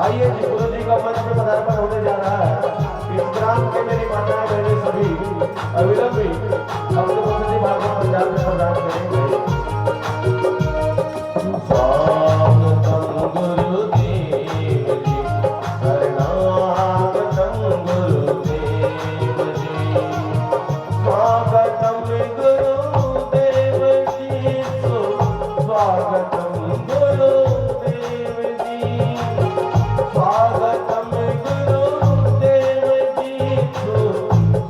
आइए जी, गुरु जी का मंच में पदार्पण होने जा रहा है। इस ग्राम में मेरी माताएं बहनें सभी अविलंबी अपने मुक्ति भाग में पंजाब में प्रदान करेंगे। स्वागतम गुरुदेव जी, शरणागतम गुरुदेव जी, स्वागतम गुरुदेव जी, स्वागतम गुरुदेव जी, स्वागतम गुरुदेव जी,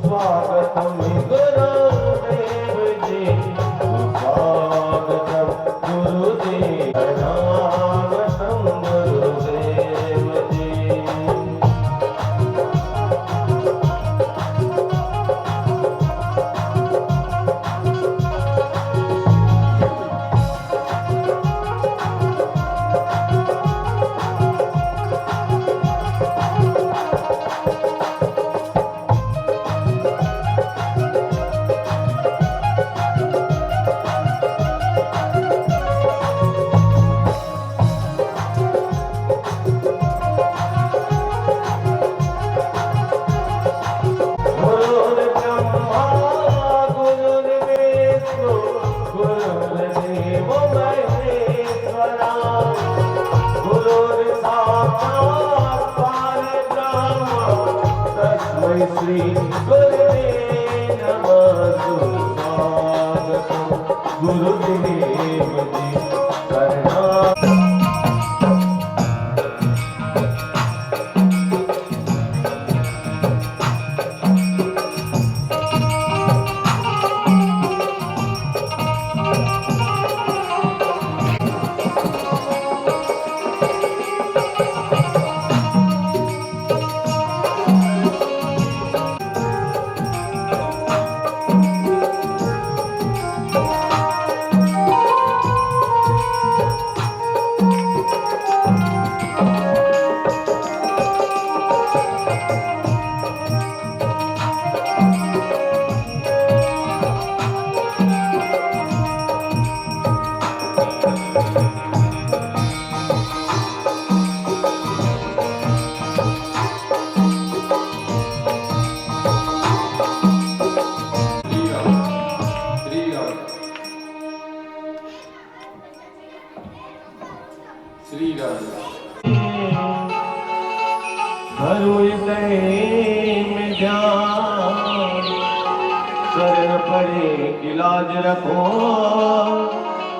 स्वागतम गुरुदेव जी, स्वागतम गुरुदेव, शरणागतम गुरुदेव जी। गुरुर्ब्रह्मा गुरुर्विष्णु गुरुर्देवो महेश्वरा, गुरुर्साक्षात् परब्रह्म तस्मै श्री गुरुवे नमः। स्वागतम गुरुदेव जी, शरणा श्री राम में ध्यान शरण पड़े की लाज रखो,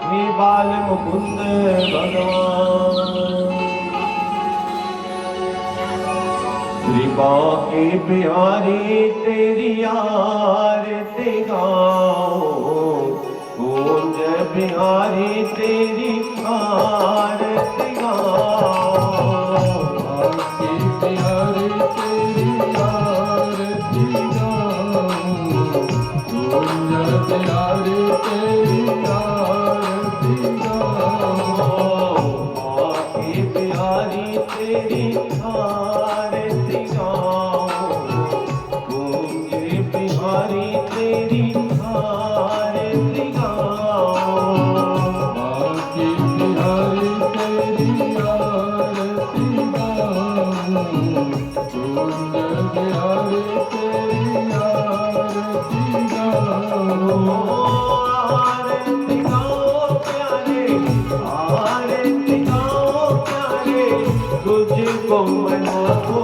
हे बाल मुकुंद भगवान। कृपा के प्यारी तेरी आरती गाओ, कुंज बिहारी तेरी आरती गाओ, आरती प्यारी तेरी आरती गाओ, कुंज बिहारी तेरी आरती गाओ, आरती प्यारी तेरी आरती गाओ, कुंज बिहारी तेरी आरती गाओ, आरती बिहारी तेरी आरती गाओ, कुंज बिहारी तेरी आरती गाओ, आरती गाओ प्यारे, आरती गाओ प्यारे, तुझको मनाओ,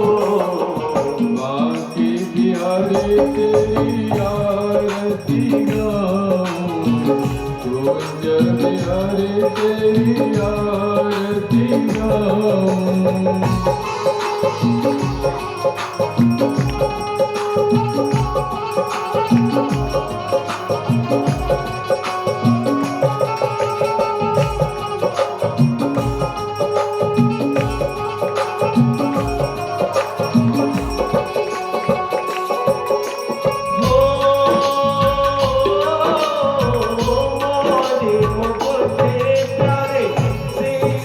बाकी बिहारी तेरी आरती गाओ, कुंज बिहारी तेरी आरती गाओ। मोरे मुकुट प्यारे, शीश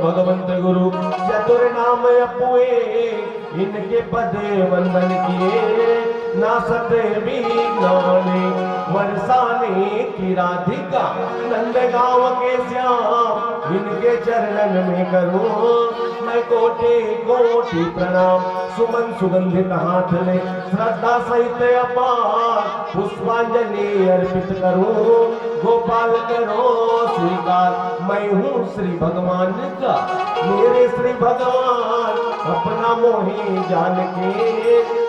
भगवंत गुरु चतुर नाम अपुए इनके पदे वंदन किए ना सते विज्ञाने वर्षाने की राधिका नंद गांव के श्याम इनके चरणन में करूं मैं कोटि कोटि प्रणाम सुमन सुगंधित हाथ ले श्रद्धा सहित अपार पुष्पांजलि अर्पित करूं गोपाल करो स्वीकार मैं हूँ श्री भगवान का मेरे श्री भगवान अपना मोही जान के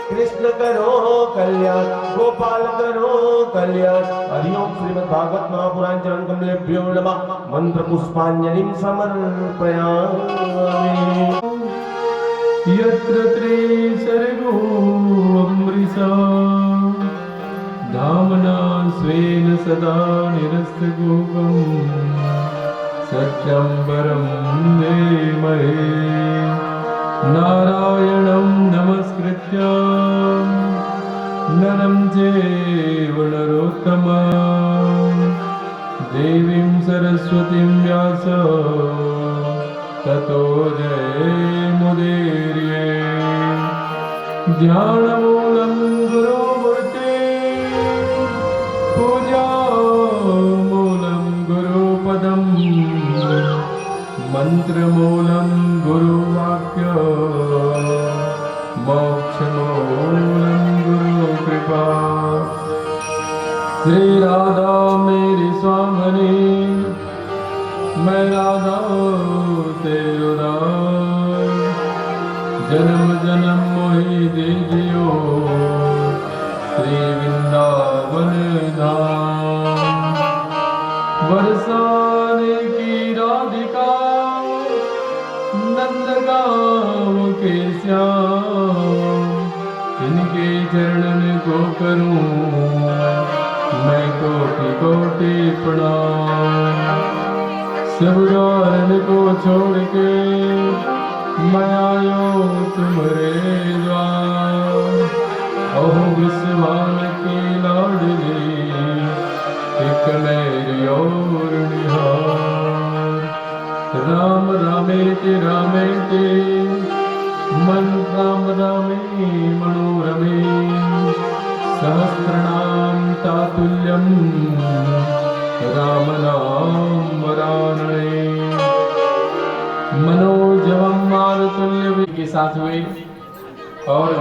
कृष्ण करो कल्याण गोपाल करो कल्याण हरिओम श्रीमद् भागवत महापुराण चरण कमलेभ्यो नमः मंत्र पुष्पांजलिं समर्पयामि यत्र त्रिसर्गो अमृषा धामना स्वेन सदा निरस्तगोपं सत्यं परं धीमहि नारायणं नमस्कृत्य नरं चैव नरोत्तमं देवीं सरस्वतीं व्यास ततो जयमुदीरये ध्यानमूलं गुरुमूर्ते पूजामूलं गुरुपदं मन्त्रमूलं गुरुवाक्य मोक्षमूलं गुरुकृपा श्री राधा मेरी स्वामिनी मैं राधा तेरो दास जन्म जन्म मोहि दीजियो श्री वृंदावन धाम बरसाने की राधिका नंद गाँव के श्याम करूं मैं कोटि कोटि प्रणाम। सब कारण को छोड़ के मैं आयो तुम्हारे द्वार। ओह विश्वान की लाडली एक मेरी और निहार। राम रामे ते मन राम रामे मनोरमे सहस्रनाम तातुल्यम राम नाम वरानने। मनोजवम मारुतुल्य के साथ हुए और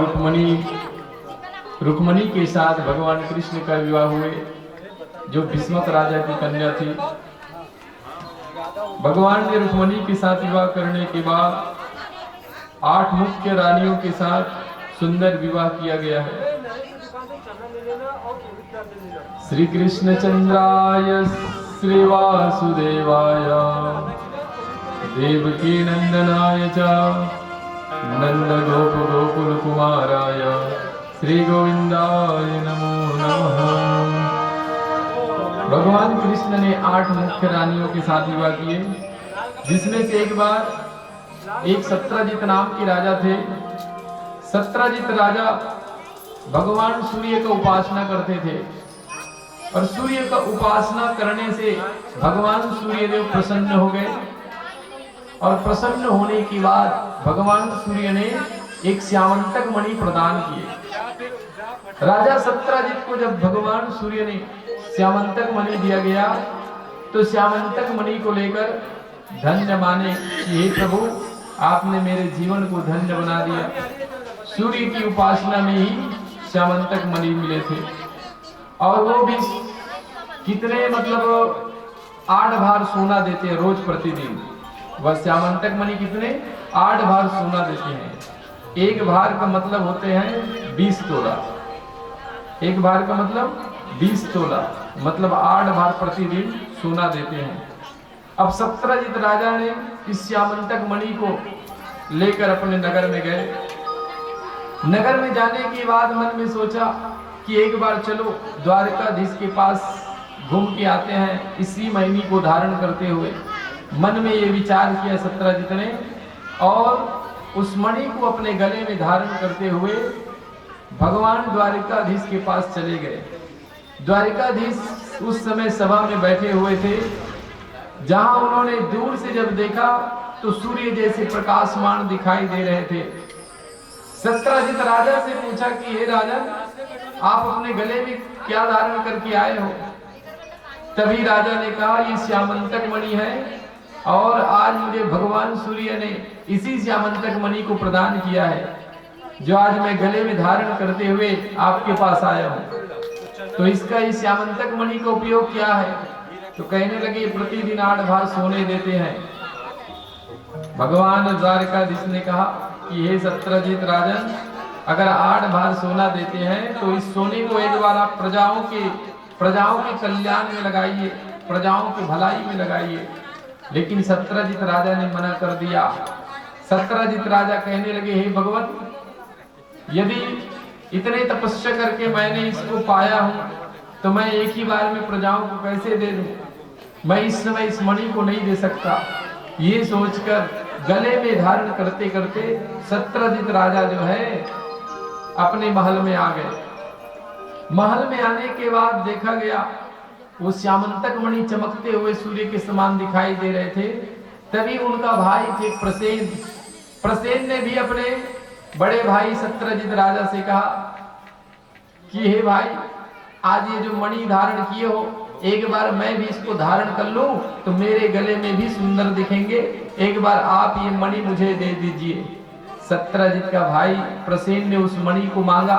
रुक्मणी के साथ भगवान कृष्ण का विवाह हुए, जो भीष्मक राजा की कन्या थी। भगवान ने रुक्मणी के साथ विवाह करने के बाद 8 मुख्य रानियों के साथ सुंदर विवाह किया गया है। श्री कृष्ण चंद्राय श्री वासुदेवाय देवकी नंदनाय च नंद गोप गोकुल कुमाराय श्री गोविंदाय नमो नमः। भगवान कृष्ण ने 8 मुख्य रानियों के साथ विवाह किए, जिसमें से एक सत्रजित नाम के राजा थे। सत्रजित राजा भगवान सूर्य का उपासना करते थे और सूर्य का उपासना करने से भगवान सूर्यदेव प्रसन्न हो गए और प्रसन्न होने के बाद भगवान सूर्य ने एक श्यामंतक मणि प्रदान किए। राजा सत्रजित को जब भगवान सूर्य ने श्यामंतक मणि दिया गया तो श्यामंतक मणि को लेकर धन्य माने कि हे प्रभु, आपने मेरे जीवन को धन्य बना दिया। सूर्य की उपासना में ही श्यामंतक मणि मिले थे और वो भी कितने 8 भार सोना देते हैं रोज प्रतिदिन। वह श्यामंतक मणि कितने 8 भार सोना देते हैं। एक भार का मतलब होते हैं 20 तोला। एक भार का मतलब 20 तोला, मतलब 8 भार प्रतिदिन सोना देते हैं। अब सत्रजित राजा ने इस श्यामंतक मणि को लेकर अपने नगर में गए। नगर में जाने के बाद मन में सोचा कि एक बार चलो द्वारकाधीश के पास घूम के आते हैं, इसी मणि को धारण करते हुए। मन में ये विचार किया सत्रजित ने और उस मणि को अपने गले में धारण करते हुए भगवान द्वारकाधीश के पास चले गए। द्वारकाधीश उस समय सभा में बैठे हुए थे, जहां उन्होंने दूर से जब देखा तो सूर्य जैसे प्रकाशमान दिखाई दे रहे थे। सत्रजित राजा से पूछा कि हे राजन, आप अपने गले में क्या धारण करके आए हो? तभी राजा ने कहा, ये श्यामंतक मणि है और आज मुझे भगवान सूर्य ने इसी श्यामंतक मणि को प्रदान किया है, जो आज मैं गले में धारण करते हुए आपके पास आया हूँ। तो इसका इस श्यामंतक मणि का उपयोग क्या है? तो कहने लगे, प्रतिदिन 8 भार सोने देते हैं। भगवान द्वारकाधीश ने कहा कि हे सत्रजित राजन, अगर 8 भार सोना देते हैं तो इस सोने को एक बार आप प्रजाओं के कल्याण में लगाइए, प्रजाओं की भलाई में लगाइए। लेकिन सत्रजित राजा ने मना कर दिया। सत्रजित राजा कहने लगे, हे भगवान, यदि इतने तपस्या करके मैंने इसको पाया हूं तो मैं एक ही बार में प्रजाओं को कैसे दे दूं? मैं इस समय इस मणि को नहीं दे सकता। ये सोचकर गले में धारण करते करते सत्रजित राजा जो है अपने महल में आ गए। महल में आने के बाद देखा गया वो श्यामंतक मणि चमकते हुए सूर्य के समान दिखाई दे रहे थे। तभी उनका भाई थे प्रसेन ने भी अपने बड़े भाई सत्रजित राजा से कहा कि हे भाई, आज ये जो मणि धारण किए हो, एक बार मैं भी इसको धारण कर लूं तो मेरे गले में भी सुंदर दिखेंगे। एक बार आप ये मणि मुझे दे दीजिए। सत्रजित का भाई प्रसेन ने उस मणि को मांगा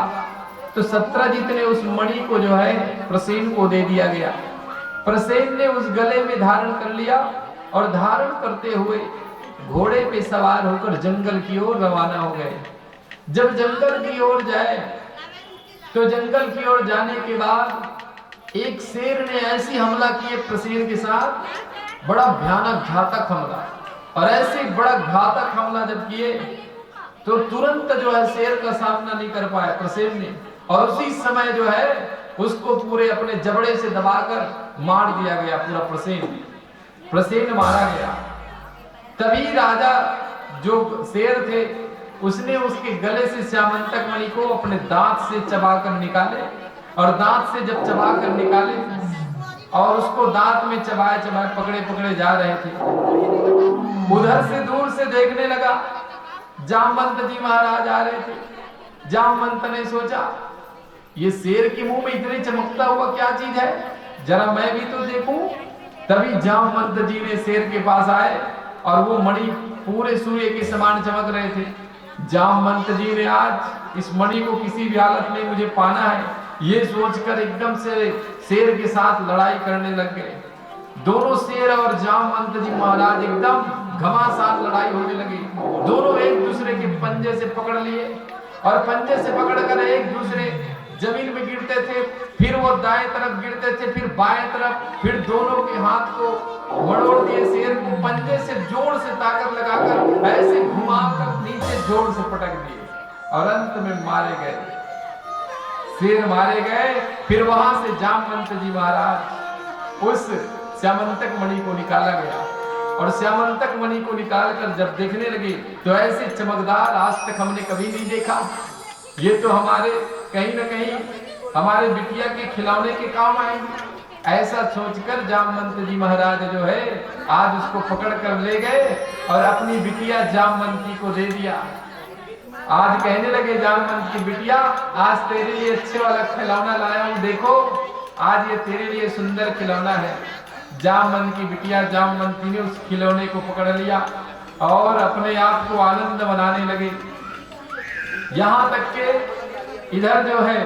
तो सत्रजित ने उस मणि को जो है प्रसेन को दे दिया गया। प्रसेन ने उस गले में धारण कर लिया और धारण करते हुए घोड़े पे सवार होकर जंगल की ओर रवाना हो गए। जब जंगल की ओर जाए तो जंगल की ओर जाने के बाद एक शेर ने ऐसी हमला किए प्रसेन के साथ, बड़ा भयानक घातक हमला। और ऐसे बड़ा घातक हमला जब किए तो तुरंत जो है शेर का सामना नहीं कर पाया प्रसेन ने। और उसी समय जो है उसको पूरे अपने जबड़े से दबाकर मार दिया गया, पूरा प्रसेन मारा गया। तभी राजा जो शेर थे उसने उसके गले से श्यामंतक मणि को अपने दांत से चबाकर निकाले, और दांत से जब चबाकर निकाले और उसको दांत में चबाए चबाए पकड़े पकड़े जा रहे थे, उधर से दूर से देखने लगा, जामवंत जी महाराज आ रहे थे। जामवंत ने सोचा ये शेर के मुंह में इतने चमकता हुआ क्या चीज है, जरा मैं भी तो देखूं। तभी जामवंत जी ने शेर के पास आए और वो मणि पूरे सूर्य के समान चमक रहे थे। जामवंत जी ने आज इस मणि को किसी भी हालत में मुझे पाना है, ये सोचकर एकदम से शेर के साथ लड़ाई करने लग गए। दोनों शेर और जामवंत जी महाराज एकदम घमासान लड़ाई होने लगी। दोनों एक दूसरे के पंजे से पकड़ लिए और पंजे से पकड़कर एक दूसरे जमीन में गिरते थे, फिर वो दाएं तरफ गिरते थे, फिर बाएं तरफ, फिर दोनों के हाथ को मरोड़ दिए। शेर को पंजे से जोर से ताकत लगाकर ऐसे घुमाकर नीचे जोर से पटक दिए और अंत में मारे गए, शेर मारे गए। फिर वहां से जामवंत जी महाराज उस श्यामंतक मणि को निकाला गया, और श्यामंतक मणि को निकालकर जब देखने लगे तो ऐसे चमकदार आज तक हमने कभी नहीं देखा। ये तो हमारे कहीं न कहीं हमारे बिटिया के खिलौने के काम आएंगे, ऐसा सोचकर जामवंत जी महाराज जो है आज उसको पकड़ कर ले गए और अपनी बिटिया जामवंती को दे दिया। आज कहने लगे जामवंत की बिटिया, आज तेरे लिए अच्छे वाला खिलौना लाया हूं, देखो आज ये तेरे लिए सुंदर खिलौना है। जामवंत की बिटिया जामवंती ने उस खिलौने को पकड़ लिया और अपने आप को आनंद मनाने लगे। यहाँ तक के इधर जो है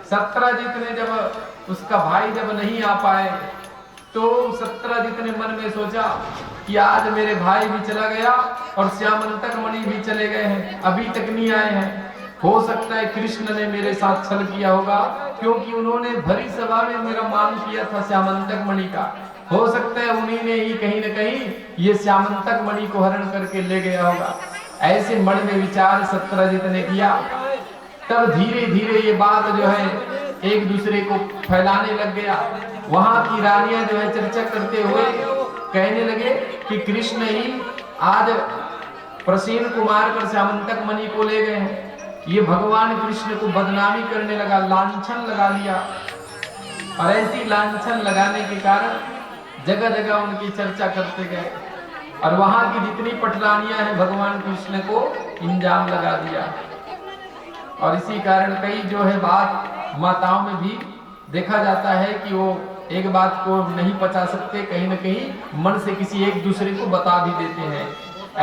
सत्यजित ने जब उसका भाई जब नहीं आ पाए तो सत्यजित ने मन में सोचा कि आज मेरे भाई भी चला गया और श्यामंतक मणि भी चले गए हैं, अभी तक नहीं आए हैं। हो सकता है कृष्ण ने मेरे साथ छल किया होगा, क्योंकि उन्होंने भरी सभा में मेरा मान किया था श्यामंतक मणि का। हो सकता है उन्हीं ने ही कहीं न कहीं ये श्यामंतक मणि को हरण करके ले गया होगा। ऐसे मन में विचार सत्यजित ने किया। तब धीरे धीरे ये बात जो है एक दूसरे को फैलाने लग गया। वहां की रानियां जो है चर्चा करते हुए कहने लगे कि कृष्ण ही आज प्रसेन को मारकर श्यामंतक मणि को ले गए हैं। ये भगवान कृष्ण को बदनामी करने लगा, लांछन लगा लिया, और ऐसी लांछन लगाने के कारण जगह जगह उनकी चर्चा करते गए और वहां की जितनी पटरानियां हैं भगवान कृष्ण को इंजाम लगा दिया। और इसी कारण कई जो है बात माताओं में भी देखा जाता है कि वो एक बात को नहीं पचा सकते, कहीं न कहीं मन से किसी एक दूसरे को बता भी देते हैं।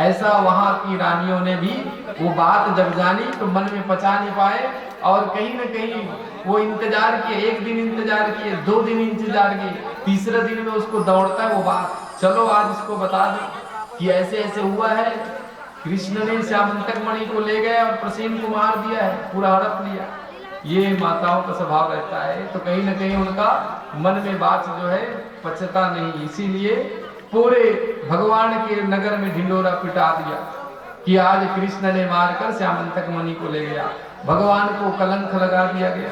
ऐसा वहां की रानियों ने भी वो बात जब जानी तो मन में पचा नहीं पाए और कहीं न कहीं वो इंतजार किए, एक दिन इंतजार किए, 2 दिन इंतजार किए, तीसरे दिन में उसको दौड़ता है वो बात, चलो आज इसको बता दो कि ऐसे ऐसे हुआ है, कृष्ण ने श्यामंतक मणि को ले गए और प्रसेन को मार दिया है, पूरा हड़प लिया। ये माताओं का स्वभाव रहता है, तो कहीं न कहीं उनका मन में बात जो है पचता नहीं, इसीलिए पूरे भगवान के नगर में ढिंडोरा पिटा दिया कि आज कृष्ण ने मारकर श्यामंतक मणि को ले गया, भगवान को कलंक लगा दिया गया।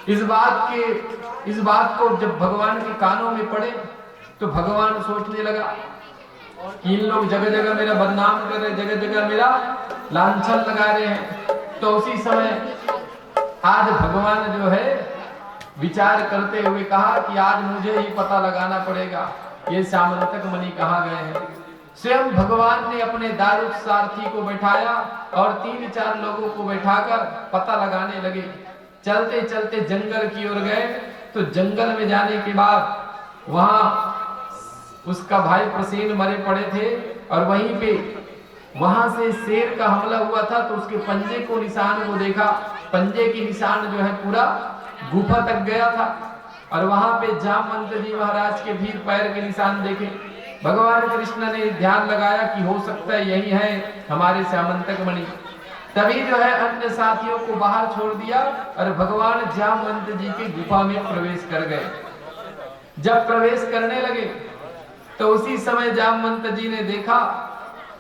इस बात को जब भगवान के कानों में पड़े तो भगवान सोचने लगा कि इन लोग जगह जगह मेरा बदनाम कर रहे, जगह जगह मेरा लांछन लगा रहे हैं। तो उसी समय आज भगवान जो है विचार करते हुए कहा कि आज मुझे ही पता लगाना पड़ेगा ये श्यामंतक मणि कहाँ गए हैं। स्वयं भगवान ने अपने दारुक सारथी को बैठाया और 3-4 लोगों को बैठाकर पता लगाने लगे। चलते चलते जंगल की ओर गए तो जंगल में जाने के बाद वहां उसका भाई प्रसेन मरे पड़े थे और वहीं पे वहां से शेर का हमला हुआ था तो उसके पंजे को निशान को देखा, पंजे की निशान जो है पूरा गुफा तक गया था और वहां पे जामवंत जी महाराज के भी पैर के निशान देखे। भगवान कृष्ण ने ध्यान लगाया कि हो सकता है यही है हमारे श्यामंतक मणि। तभी जो है अन्य साथियों को बाहर छोड़ दिया और भगवान जामवंत जी की गुफा में प्रवेश कर गए। जब प्रवेश करने लगे तो उसी समय जामवंत जी ने देखा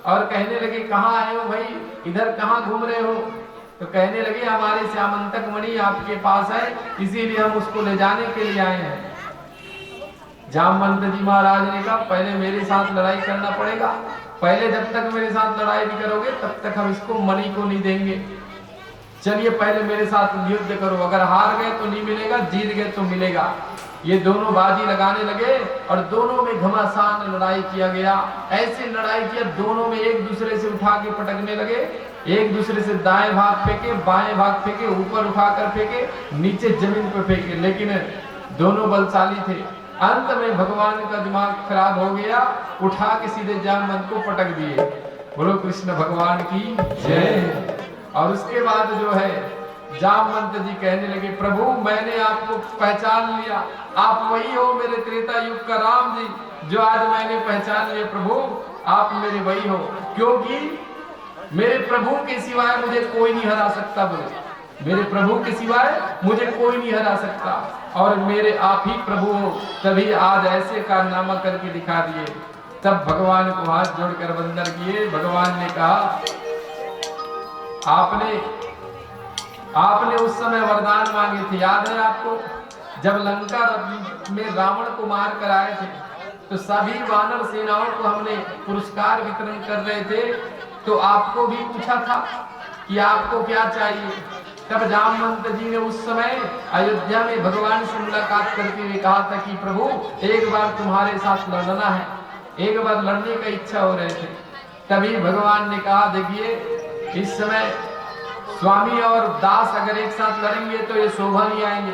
और कहने लगे कहाँ आए हो भाई, इधर कहाँ घूम रहे हो। तो कहने लगे हमारे श्यामंतक मणि आपके पास है, इसीलिए हम उसको ले जाने के लिए आए हैं। जामवंत जी महाराज ने कहा पहले मेरे साथ लड़ाई करना पड़ेगा, पहले जब तक मेरे साथ लड़ाई नहीं करोगे तब तक हम इसको मणि को नहीं देंगे। चलिए पहले मेरे साथ युद्ध करो, अगर हार गए तो नहीं मिलेगा, जीत गए तो मिलेगा। ये दोनों बाजी लगाने लगे और दोनों में घमासान लड़ाई किया गया। ऐसी लड़ाई किया, दोनों में एक दूसरे से उठा के पटकने लगे, एक दूसरे से दाएं भाग फेंके, बाएं भाग फेंके, ऊपर उठाकर फेंके, नीचे जमीन पर फेंके, लेकिन दोनों बलशाली थे। अंत में भगवान का दिमाग खराब हो गया, उठा के सीधे जामवंत को पटक दिए। बोलो कृष्ण भगवान की जय। और उसके बाद जो है जामवंत जी कहने लगे प्रभु मैंने आपको पहचान लिया, आप वही हो मेरे त्रेता युग का राम जी, जो आज मैंने पहचान लिया। प्रभु आप मेरे वही हो, क्योंकि मेरे प्रभु के सिवाय मुझे कोई नहीं हरा सकता। बोले मेरे प्रभु के सिवाय मुझे कोई नहीं हरा सकता, और मेरे आप ही प्रभु हो, तभी आज ऐसे कारनामा करके दिखा दिए। तब भगवान को हाथ जोड़कर वंदन किए। भगवान ने कहा आपने उस समय वरदान मांगे थे, याद है आपको? जब लंका में रावण को मार कर आए थे तो सभी वानर सेनाओं को हमने पुरस्कार वितरण कर रहे थे, तो आपको भी पूछा था कि आपको क्या चाहिए। तब जामवंत जी ने उस समय अयोध्या में भगवान से मुलाकात करते हुए कहा था कि प्रभु एक बार तुम्हारे साथ लड़ना है, एक बार लड़ने का इच्छा हो रहे थे। तभी भगवान ने कहा देखिए इस समय स्वामी और दास अगर एक साथ लड़ेंगे तो ये शोभा नहीं आएंगे,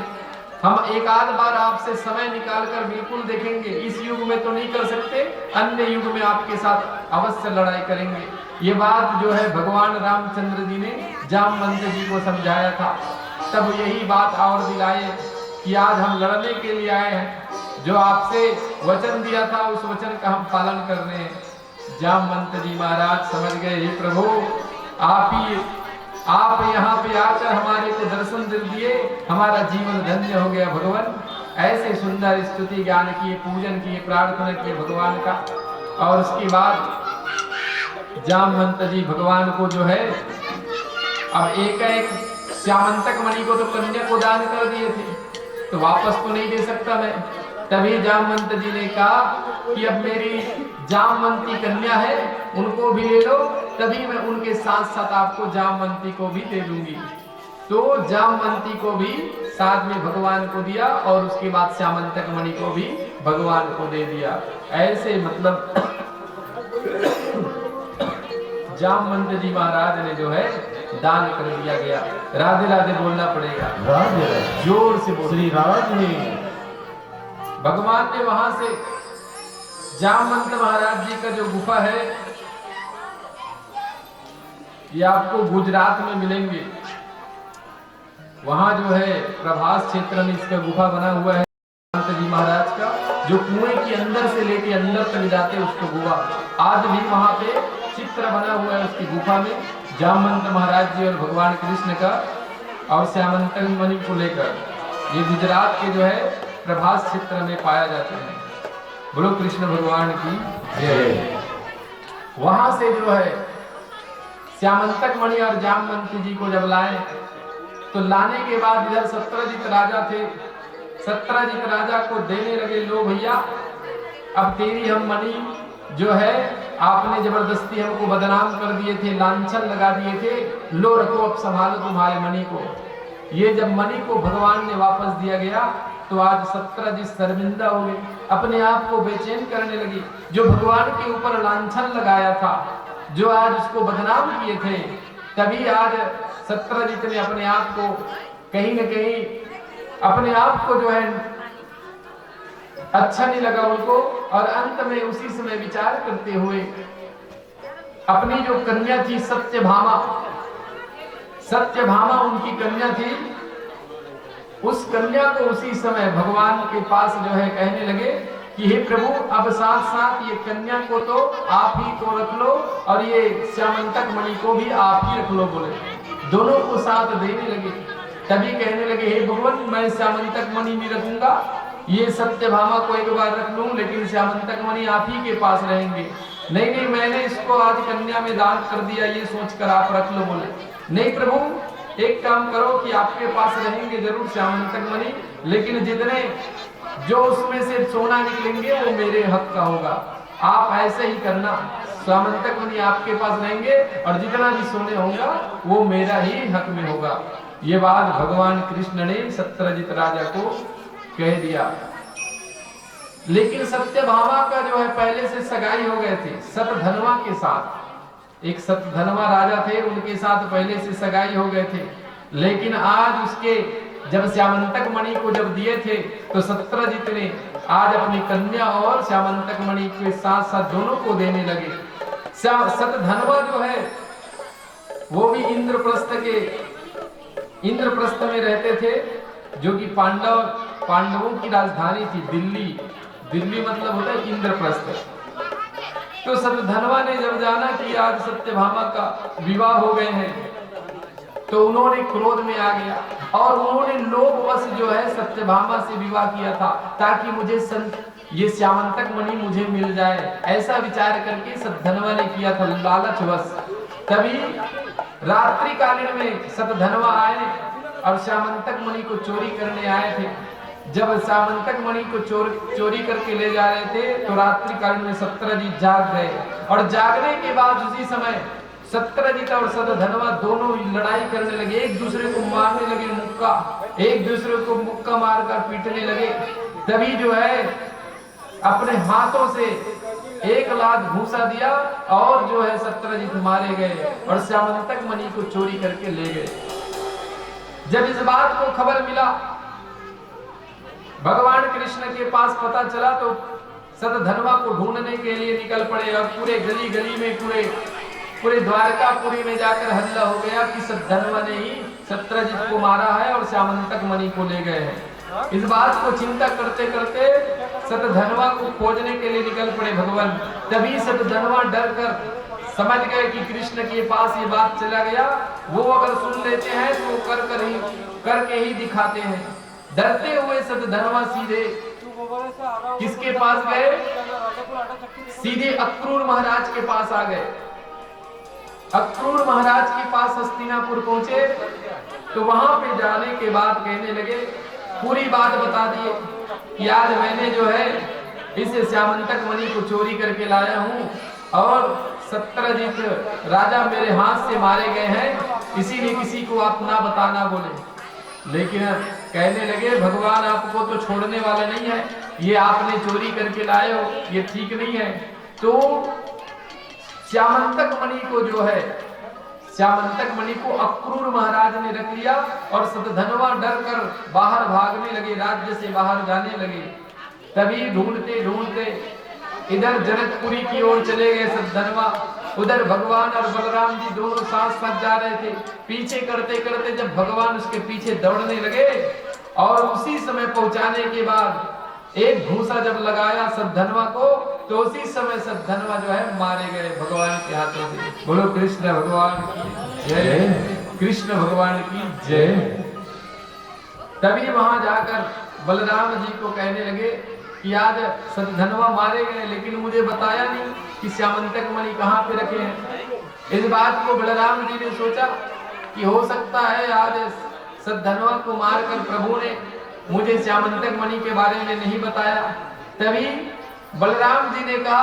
हम एक आध बार आपसे समय निकालकर बिल्कुल देखेंगे, इस युग में तो नहीं कर सकते, अन्य युग में आपके साथ अवश्य लड़ाई करेंगे। ये बात जो है भगवान रामचंद्र जी ने जामवंत जी को समझाया था। तब यही बात और दिलाए कि आज हम लड़ने के लिए आए हैं, जो आपसे वचन दिया था उस वचन का हम पालन कर रहे हैं। जामवंत जी महाराज समझ गए हे प्रभु आप यहाँ पे आकर हमारे को दर्शन दे दिए, हमारा जीवन धन्य हो गया। भगवान ऐसे सुंदर स्तुति ज्ञान किए, पूजन किए, प्रार्थना किए भगवान का। और उसके बाद जामवंत जी भगवान को जो है अब एक श्यामंतक मणि को तो कन्या को दान कर दिए थे, तो वापस तो नहीं दे सकता मैं। तभी जामवंत जी ने कहा कि अब मेरी जामवंती कन्या है उनको भी ले लो, तभी मैं उनके साथ साथ आपको जामवंती को भी दे दूंगी। तो जामवंती को भी साथ में भगवान को दिया और उसके बाद श्यामंतक मणि को भी भगवान को दे दिया। ऐसे मतलब जामवंत जी महाराज ने जो है दान कर दिया गया। राधे राधे बोलना पड़ेगा, राधे जोर से बोल। श्री राधे। भगवान ने वहां से जामवंत महाराज जी का जो गुफा है ये आपको गुजरात में मिलेंगे। वहां जो है प्रभास क्षेत्र में इसका गुफा बना हुआ है जामवंत जी महाराज का, जो कुएं के अंदर से लेके अंदर तक जाते उसको गुफा आज भी वहां पे चित्र बना हुआ है उसकी गुफा में, जामवंत महाराज जी और भगवान कृष्ण का और श्यामंतक मणि को लेकर। ये गुजरात के जो है प्रभास क्षेत्र में पाया जाते हैं। बोलो कृष्ण भगवान की जय। वहां से जो है श्यामंतक मणि और जामवंत जी को जब लाए तो लाने के बाद इधर सत्यजित राजा थे, सत्यजित राजा को देने लगे लो भैया अब तेरी हम मणि जो है आपने जबरदस्ती हमको बदनाम कर दिए थे, लांछन लगा दिए थे, लो रखो अब संभालो तुम्हारे मणि को। ये जब मणि को भगवान ने वापस दिया गया तो आज सत्यजित शर्मिंदा हो गए, अपने आप को बेचैन करने लगी। जो भगवान के ऊपर लांछन लगाया था, जो आज उसको बदनाम किए थे, तभी आज सत्यजित ने अपने आप को कहीं न कहीं अपने आप को जो है अच्छा नहीं लगा उनको, और अंत में उसी समय विचार करते हुए अपनी जो कन्या थी सत्यभामा उनकी कन्या थी, उस कन्या को उसी समय भगवान के पास जो है कहने लगे कि हे प्रभु अब साथ साथ ये कन्या को तो आप ही को रख लो और ये श्यामंतक मणि को भी आप ही रख लो। बोले दोनों को साथ देने लगे। तभी कहने लगे हे भगवान मैं श्यामंतक मणि नहीं रखूंगा, ये सत्यभामा को एक बार रख लूं, लेकिन श्यामंतक मणि आप ही के पास रहेंगे। नहीं मैंने इसको आज कन्या में दान कर दिया, ये सोचकर आप रख लो। बोले नहीं प्रभु एक काम करो कि आपके पास रहेंगे जरूर श्यामंतक मणि, लेकिन जितने जो उसमें से सोना निकलेंगे वो मेरे हक का होगा। आप ऐसे ही करना, श्यामंतक मणि आपके पास रहेंगे और जितना भी सोने होगा वो मेरा ही हक में होगा। ये बात भगवान कृष्ण ने सत्यजित राजा को कह दिया। लेकिन सत्यभामा का जो है पहले से सगाई हो गए थे सतधनवा के साथ। एक सतधनवा राजा थे, उनके साथ पहले से सगाई हो गए थे। लेकिन आज उसके जब श्यामंतक मणि को जब दिए थे तो सत्यजित ने आज अपनी कन्या और श्यामंतक मणि के साथ साथ दोनों को देने लगे। सतधनवा जो है वो भी इंद्रप्रस्थ में रहते थे, जो कि पांडवों की राजधानी थी दिल्ली। दिल्ली मतलब होता है इंद्रप्रस्थ। तो सतधनवा ने जब जाना कि आज सत्यभामा का विवाह हो गए हैं तो उन्होंने क्रोध में आ गया और उन्होंने लोभवश जो है सत्यभामा से विवाह किया था ताकि मुझे ये श्यामंतक मणि मुझे मिल जाए, ऐसा विचार करके सतधनवा ने किया था लालचवश। तभी रात्रि कालीन में सतधनवा आए और श्यामंतक मणि को चोरी करने आए थे। जब श्यामंतक मणि को चोरी करके ले जा रहे थे तो रात्रि कालीन में सत्यजित जाग गए और जागने के बाद उसी समय सत्यजित और सतधनवा दोनों लड़ाई करने लगे, एक दूसरे को मारने लगे मुक्का, एक दूसरे को मुक्का मारकर पीटने लगे। तभी जो है अपने हाथों से एक लाख घूसा दिया और जो है सत्यजित मारे गए और श्यामंतक मणि को चोरी करके ले गए। जब इस बात को खबर मिला भगवान कृष्ण के पास पता चला तो सतधनवा को ढूंढने के लिए निकल पड़े और पूरे गली गली में पूरे द्वारकापुरी में जाकर हल्ला हो गया कि सतधनवा ने ही सत्यजित को मारा है और श्यामंतक मणि को ले गए हैं। इस बात को चिंता करते करते सतधनवा को खोजने के लिए निकल पड़े भगवान। तभी सतधनवा डर कर समझ गए कि कृष्ण के पास ये बात चला गया, वो अगर सुन लेते हैं तो करके ही दिखाते हैं। डरते हुए सतधनवा सीधे किसके पास गए? सीधे अक्रूर महाराज के पास आ गए। अक्रूर महाराज के पास हस्तिनापुर पहुंचे तो वहां पे जाने के बाद कहने लगे, पूरी बात बता दिए कि आज मैंने जो है इस श्यामंतक मणि को चोरी करके लाया हूं और सत्यजित राजा मेरे हाथ से मारे गए हैं, इसीलिए किसी को आप ना बताना बोले। लेकिन कहने लगे भगवान आपको तो छोड़ने वाला नहीं है, ये आपने चोरी करके लाए हो, ये ठीक नहीं है। तो श्यामंतक मणि को जो है श्यामंतक मणि को अक्रूर महाराज ने रख लिया और सतधनवा डर कर बाहर भागने लगे, राज्य से बाहर जाने लगे। तभी ढूंढते ढूंढते इधर जनकपुरी की ओर चले गए सतधनवा, उधर भगवान और बलराम जी दोनों साथ साथ जा रहे थे। पीछे करते करते जब भगवान उसके पीछे दौड़ने लगे और उसी समय पहुंचाने के बाद एक घूसा जब लगाया सतधनवा को तो उसी समय सतधनवा जो है मारे गए भगवान के हाथों से। बोलो कृष्ण भगवान की जय, कृष्ण भगवान की जय। तभी वहां जाकर बलराम जी को कहने लगे कि आज सतधनवा मारे गए, लेकिन मुझे बताया नहीं कि श्यामंतक मणि कहाँ पे रखे हैं। इस बात को बलराम जी ने सोचा कि हो सकता है आज सतधनवा को मारकर प्रभु ने मुझे श्यामंतक मणि के बारे में नहीं बताया। तभी बलराम जी ने कहा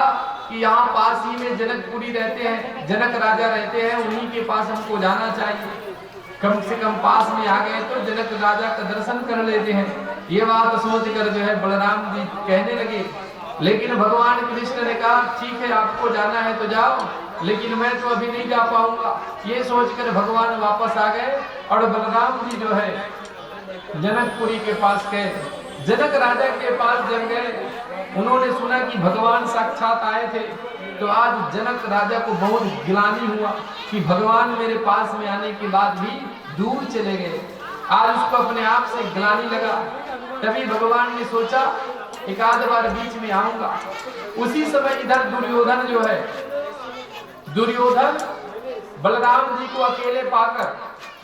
कि यहाँ पास ही में जनकपुरी रहते हैं, जनक राजा रहते हैं, उन्हीं के पास हमको जाना चाहिए। कम से कम पास में आ गए तो जनक राजा का दर्शन कर लेते हैं। ये बात सोचकर जो है बलराम जी कहने लगे, लेकिन भगवान कृष्ण ने कहा ठीक है आपको जाना है तो जाओ, लेकिन मैं तो अभी नहीं जा पाऊंगा। ये सोचकर भगवान वापस आ गए और बलराम जी जो है जनकपुरी के पास गए। जनक राजा के पास जब गए उन्होंने सुना कि भगवान साक्षात आए थे, तो आज जनक राजा को बहुत गिलानी हुआ कि भगवान मेरे पास में आने के बाद भी दूर चले गए। आज उसको अपने आप से गिलानी लगा। तभी भगवान ने सोचा एक आध बार बीच में आऊंगा। उसी समय इधर दुर्योधन जो है, दुर्योधन बलराम जी को अकेले पाकर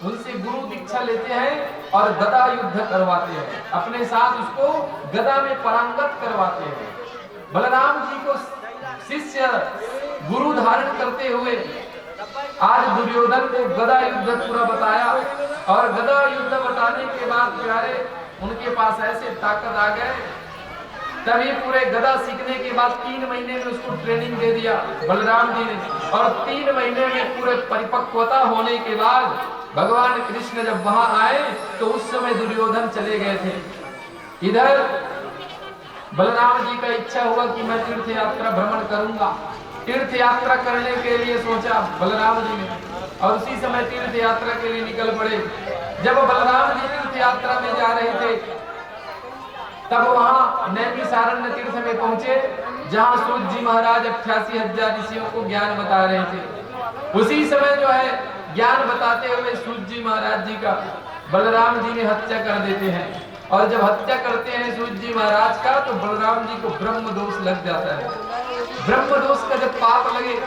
उनसे गुरु दीक्षा लेते हैं और गदा युद्ध करवाते हैं, अपने साथ उसको गदा में पारंगत करवाते हैं। बलराम जी को शिष्य गुरु धारण करते हुए आज दुर्योधन को गदा युद्ध पूरा बताया और गदा युद्ध बताने के बाद प्यारे उनके पास ऐसे ताकत आ गए। तभी पूरे गदा सीखने के बाद 3 महीने में उसको ट्रेनिंग दे दिया बलराम जी ने, और 3 महीने में पूरे परिपक्वता होने के बाद भगवान कृष्ण जब वहां आए तो उस समय दुर्योधन चले गए थे। इधर बलराम जी का इच्छा हुआ कि मैं तीर्थ यात्रा भ्रमण करूंगा। तीर्थ यात्रा करने के लिए सोचा बलराम जी ने, और उसी समय तीर्थ यात्रा के लिए निकल पड़े। जब बलराम जी तीर्थ यात्रा में जा रहे थे तब वहां नैमिषारण्य तीर्थ में पहुंचे, जहां सूत जी महाराज 88,000 ऋषियों को ज्ञान बता रहे थे। उसी समय जो है ज्ञान बताते हुए सूत जी महाराज जी का बलराम जी ने हत्या कर देते हैं, और जब हत्या करते हैं सूत जी महाराज का तो बलराम जी को ब्रह्म दोष लग जाता है। ब्रह्म दोष का जब पाप लगे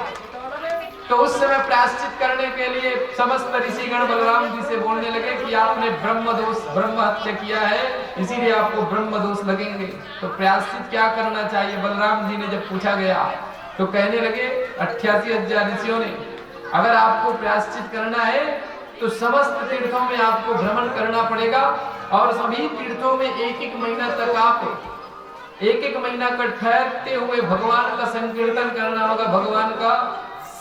तो उस समय प्रायश्चित करने के लिए समस्त ऋषिगण बलराम जी से बोलने लगे कि आपने ब्रह्म हत्या किया है, इसीलिए आपको ब्रह्म दोष लगेंगे। तो प्रायश्चित क्या करना चाहिए बलराम जी ने जब पूछा गया तो कहने लगे 88,000 ऋषियों ने, अगर आपको प्रायश्चित करना है तो समस्त तीर्थों में आपको भ्रमण करना पड़ेगा, और सभी तीर्थों में 1-1 महीना तक आप 1-1 महीना का ठहरते हुए भगवान का संकीर्तन करना होगा, भगवान का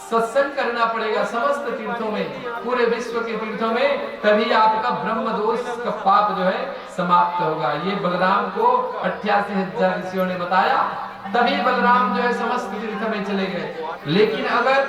सत्संग करना पड़ेगा समस्त तीर्थों में, पूरे विश्व के तीर्थों में, तभी आपका ब्रह्म दोष का पाप जो है समाप्त होगा। ये बलराम को 88,000 ऋषियों ने बताया। तभी बलराम जो है समस्त तीर्थ में चले गए। लेकिन अगर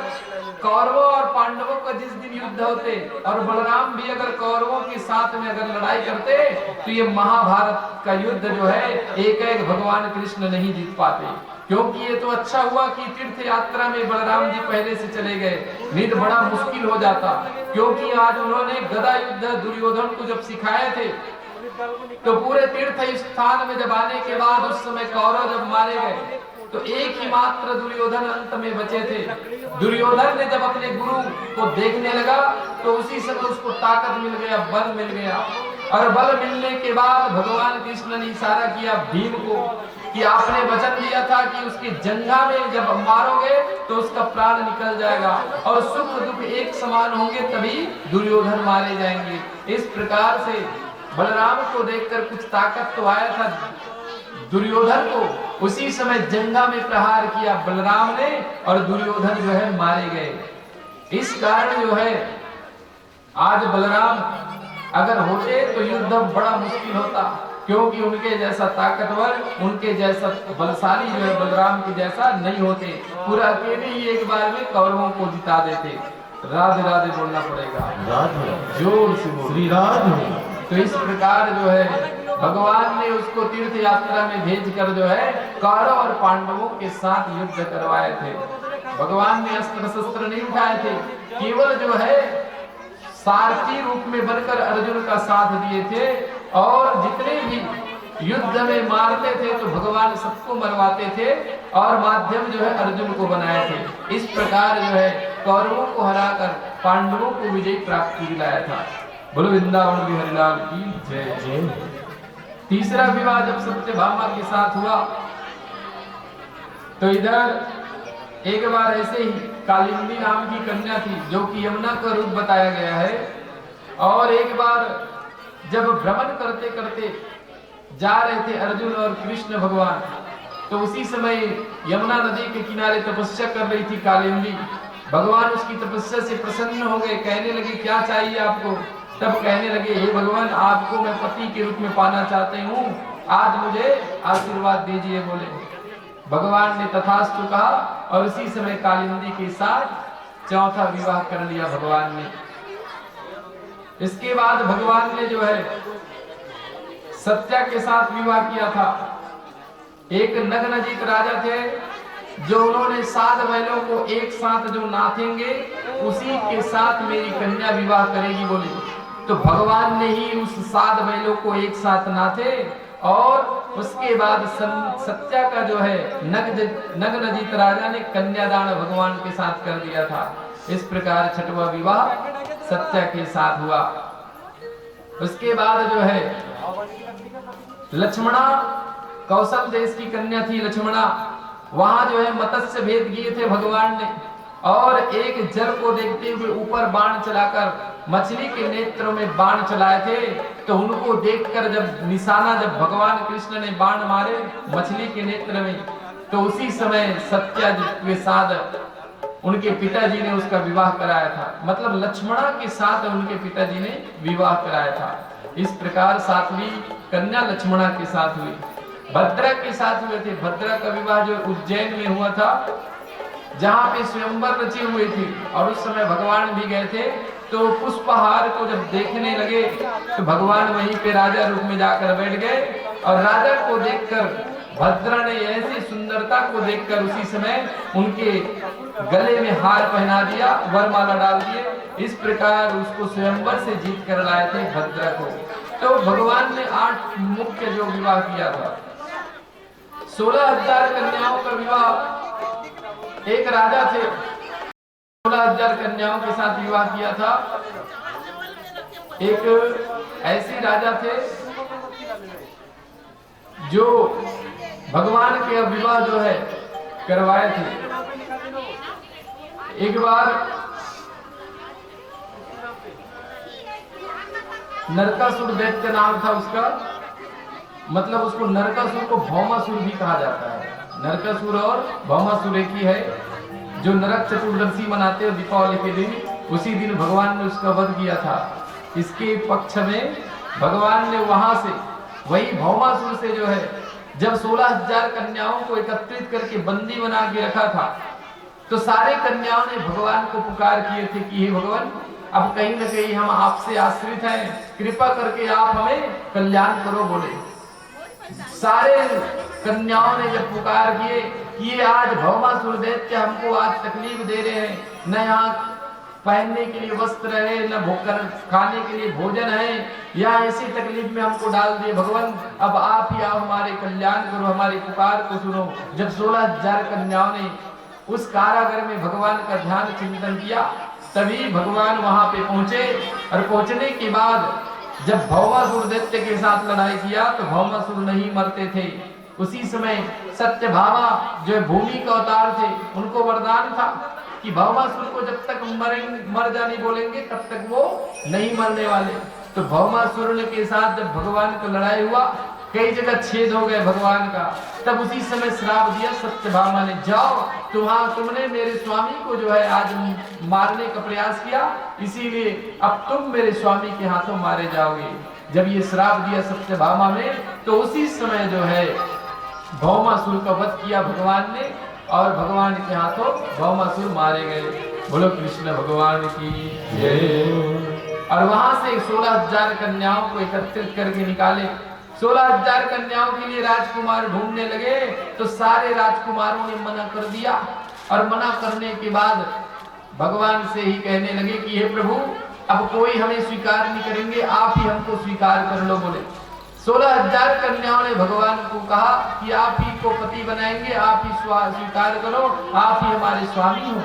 कौरवों और पांडवों का जिस दिन युद्ध होते और बलराम भी अगर कौरवों के साथ में अगर लड़ाई करते तो ये महाभारत का युद्ध जो है एक भगवान कृष्ण नहीं जीत पाते। क्योंकि ये तो अच्छा हुआ कि तीर्थ यात्रा में बलराम जी पहले से चले गए, नहीं तो बड़ा मुश्किल हो जाता। क्योंकि आज उन्होंने गदा युद्ध दुर्योधन को जब सिखाए थे तो पूरे तीर्थ स्थान में जब आने के बाद उस समय कौरव जब मारे गए तो एक ही मात्र दुर्योधन अंत में बचे थे। दुर्योधन ने जब अपने गुरु को देखने लगा तो उसी समय उसको ताकत मिल गया, बल मिल गया, और बल मिलने के बाद भगवान कृष्ण ने इशारा किया भीम को कि आपने वचन दिया था कि उसकी जंघा में जब मारोगे तो उसका प्राण निकल जाएगा और सुख दुख एक समान होंगे, तभी दुर्योधन मारे जाएंगे। इस प्रकार से बलराम को देखकर कुछ ताकत तो आया था दुर्योधन को, उसी समय जंघा में प्रहार किया बलराम ने और दुर्योधन जो है मारे गए। इस कारण जो है आज बलराम अगर होते तो युद्ध बड़ा मुश्किल होता, क्योंकि उनके जैसा ताकतवर, उनके जैसा बलशाली जो है बलराम के जैसा नहीं होते। पूरा अकेले ही एक बार में कौरवों को जिता देते। राधे राधे बोलना पड़ेगा, राधे जोर से बोल। श्री राधे। तो इस प्रकार जो है भगवान ने उसको तीर्थ यात्रा में भेजकर जो है कौरव और पांडवों के साथ युद्ध करवाए थे। भगवान ने अस्त्र शस्त्र नहीं उठाए थे, केवल जो है सारथी रूप में बनकर अर्जुन का साथ दिए थे, और जितने भी युद्ध में मारते थे तो भगवान सबको मरवाते थे और माध्यम जो है अर्जुन को बनाए थे। इस प्रकार जो है कौरवों को हराकर पांडवों को विजय प्राप्ति दिलाया था। बोलो वृंदावन बिहारी लाल की जय जय। तीसरा विवाह जब सत्यभामा के साथ हुआ तो इधर एक बार ऐसे ही कालिंदी नाम की कन्या थी जो कि यमुना का रूप बताया गया है, और एक बार जब भ्रमण करते करते जा रहे थे अर्जुन और कृष्ण भगवान, तो उसी समय यमुना नदी के किनारे तपस्या कर रही थी कालिंदी। भगवान उसकी तपस्या से प्रसन्न हो गए, कहने लगे क्या चाहिए आपको? तब कहने लगे हे भगवान, आपको मैं पति के रूप में पाना चाहते हूँ, आज मुझे आशीर्वाद दीजिए। बोले भगवान ने तथास्तु कहा, और उसी समय कालिंदी के साथ चौथा विवाह कर लिया भगवान ने। इसके बाद भगवान ने जो है सत्या के साथ विवाह किया था। एक नग्नजित राजा थे जो उन्होंने 7 बैलों को एक साथ जो नाथेंगे उसी के साथ मेरी कन्या विवाह करेगी। बोले तो भगवान ने ही उस 7 बैलों को एक साथ नाथे, और उसके बाद सत्या का जो है नग्नजित राजा ने कन्यादान भगवान के साथ कर दिया था। इस प्रकार छठवां विवाह सत्या के साथ हुआ। उसके बाद जो है लक्ष्मणा, कौशल देश की कन्या थी लक्ष्मणा, वहां जो है मत्स्य भेद किए थे भगवान ने, और एक जल को देखते हुए ऊपर बाण चलाकर मछली के नेत्रों में बाण चलाए थे, तो उनको देखकर जब निशाना जब भगवान कृष्ण ने बाण मारे मछली के नेत्र में, तो उसी समय सत्याजित के साथ उनके पिताजी ने उसका विवाह कराया था। मतलब लक्ष्मणा के साथ उनके पिताजी ने विवाह कराया था। इस प्रकार सातवीं कन्या लक्ष्मणा के साथ हुई। भद्रा के साथ हुए थे। भद्रा का विवाह जो उज्जैन में हुआ था, जहाँ पे स्वयंवर रचे हुए थे, और उस समय भगवान भी गए थे। तो पुष्पहार को जब देखने लगे तो भगवान वहीं पे राजा रूप में जाकर बैठ गए, और राजा को देखकर भद्रा ने ऐसी सुंदरता को देखकर उसी समय उनके गले में हार पहना दिया, वरमाला डाल दिए। इस प्रकार उसको स्वयंवर से जीत कर लाए थे भद्रा को। तो भगवान ने 8 मुख्य जो विवाह किया था, 16,000 कन्याओं का विवाह एक राजा थे, 16,000 कन्याओं के साथ विवाह किया था। एक ऐसे राजा थे जो भगवान के विवाह जो है करवाए थे। एक बार नरकासुर दैत्य नाम था उसका, मतलब उसको नरकासुर को भौमासुर भी कहा जाता है। नरकासुर और भौमासुर एक ही है। जो नरक चतुर्दशी मनाते हैं दीपावली के दिन, उसी दिन भगवान ने उसका वध किया था। इसके पक्ष में भगवान ने वहां से वही भौमासुर से जो है, जब 16,000 कन्याओं को एकत्रित करके बंदी बना के रखा था, तो सारे कन्याओं ने भगवान को पुकार किए थे कि हे भगवान, अब कहीं न कहीं हम आपसे आश्रित हैं, कृपा करके आप हमें कल्याण करो। बोले सारे कन्याओं ने जब पुकार किए कि ये आज भौमासुर दैत्य हमको आज तकलीफ दे रहे हैं, न यहाँ पहनने के लिए वस्त्र है, न भूखकर खाने के लिए भोजन है, या ऐसी तकलीफ में हमको डाल दिए। भगवान अब आप ही आओ, हमारे कल्याण करो, हमारी पुकार को सुनो। जब 16,000 कन्याओं ने उस कारागार में भगवान का ध्यान चिंतन किया, तभी भगवान वहां पे पहुंचे। और पहुंचने के बाद जब भौमासुर दैत्य के साथ लड़ाई किया तो भौमासुर नहीं मरते थे। उसी समय सत्यभामा जो भूमि का अवतार थे, उनको वरदान था कि भौमासुर को जब तक मर जाने बोलेंगे तब तक वो नहीं मरने वाले। तो भौमासुर के साथ जब भगवान का लड़ाई हुआ, कई जगह छेद हो गए भगवान का, तब उसी समय श्राप दिया सत्यभामा ने, जाओ तुमने मेरे स्वामी को जो है आज मारने का प्रयास किया, इसीलिए अब तुम मेरे स्वामी के हाथों मारे जाओगे। जब ये श्राप दिया सत्यभामा ने, तो उसी समय जो है भौमासुर का वध किया भगवान ने, और भगवान के हाथों भौमासुर मारे गए। बोलो कृष्ण भगवान की जय। और वहां से 16,000 कन्याओं को एकत्रित करके निकाले। 16,000 कन्याओं के लिए राजकुमार ढूंढने लगे, तो सारे राजकुमारों ने मना कर दिया। और मना करने के बाद भगवान से ही कहने लगे कि हे प्रभु, अब कोई हमें स्वीकार नहीं करेंगे, आप ही हमको स्वीकार कर लो। बोले 16,000 कन्याओं ने भगवान को कहा कि आप ही को पति बनाएंगे, आप ही स्वीकार करो, आप ही हमारे स्वामी हो।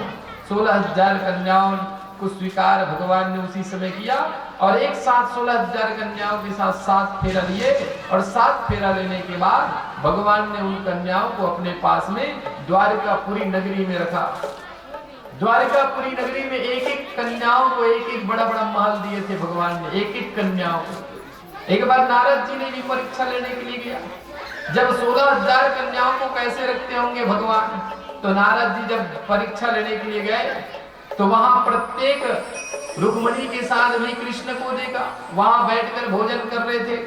16,000 कन्याओं को स्वीकार भगवान ने उसी समय किया, और एक साथ 16,000 कन्याओं के साथ 7 फेरा लिए। और 7 फेरा लेने के बाद भगवान ने उन कन्याओं को अपने पास में द्वारकापुरी नगरी में रखा। द्वारकापुरी नगरी में एक एक कन्याओं को एक एक बड़ा बड़ा महल दिए थे भगवान ने, एक एक कन्याओं को। एक बार नारद जी ने भी परीक्षा लेने के लिए गया, जब 16,000 कन्याओं को कैसे रखते होंगे भगवान। तो नारद जी जब परीक्षा लेने के लिए गए, तो वहां प्रत्येक रुक्मणी के साथ भी कृष्ण को देखा, वहां बैठकर भोजन कर रहे थे।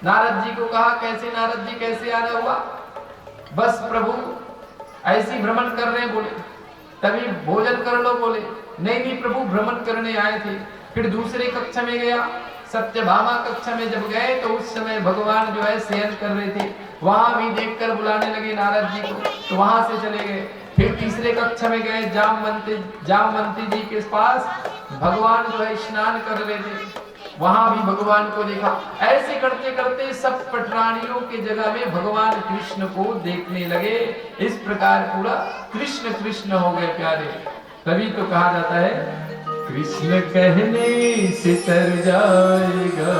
नारद जी को कहा, कैसे नारद जी कैसे आना हुआ? बस प्रभु ऐसी भ्रमण कर रहे हैं। बोले तभी भोजन कर लो। बोले नहीं प्रभु, भ्रमण करने आए थे। फिर दूसरे कक्ष में गया, सत्यभामा कक्ष में जब गए तो उस समय भगवान जो है शयन कर रहे थे, वहां भी देखकर बुलाने लगे नारद जी को, तो वहां से चले गए। फिर तीसरे कक्ष में गए, जामवंती जी के पास भगवान जो है स्नान कर रहे थे, वहां भी भगवान को देखा। ऐसे करते करते सब पटरानियों के जगह में भगवान कृष्ण को देखने लगे। इस प्रकार पूरा कृष्ण कृष्ण हो गए प्यारे। तभी तो कहा जाता है, कृष्ण कहने से तर जाएगा,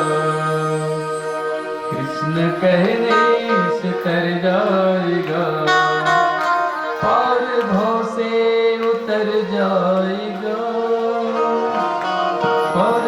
कृष्ण कहने से तर जाएगा, पार भव से उतर जाएगा, पार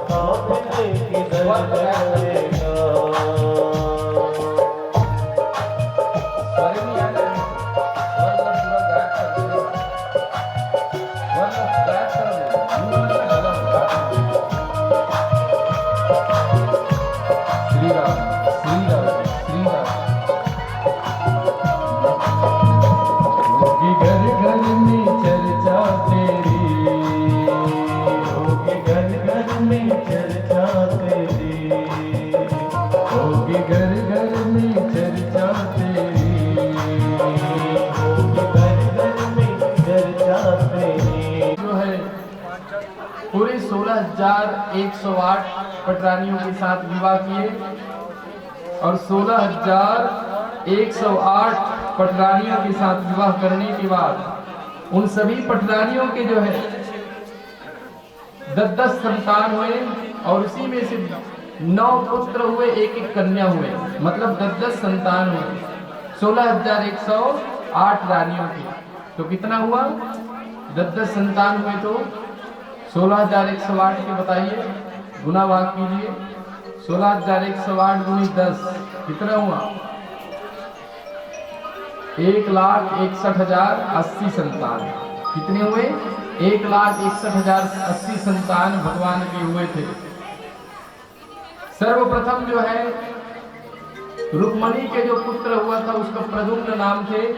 काफिले किधर जाएगा। सारे नहीं आ रहे हैं। वरना पूरा गायब कर देगा। वरना गायब कर देगा। श्री राम, श्री राम, श्री राम। होगी घर घर में चर्चा तेरी, होगी घर घर में चर्चा तेरी, होगी घर घर में चर्चा तेरी। होगी घर घर में चर्चा तेरी। जो है पूरे 16,108 पटरानियों के साथ विवाह किए और 16,108 पटरानियों के साथ विवाह करने के बाद उन सभी पटरानियों के जो है 10-10 संतान हुए और उसी में से 9 पुत्र हुए, 1-1 कन्या हुए, मतलब 10-10 संतान हुए 16,108 रानियों की। तो कितना हुआ? 10-10 संतान हुए तो 16,108 के बताइए, गुना भाग कीजिए। 16,108 गुनी 10 कितना हुआ? 1,61,080 संतान। कितने हुए? 1,61,080 संतान भगवान के हुए थे। सर्वप्रथम जो है रुक्मणी के जो पुत्र हुआ था उसका प्रद्युम्न नाम थे।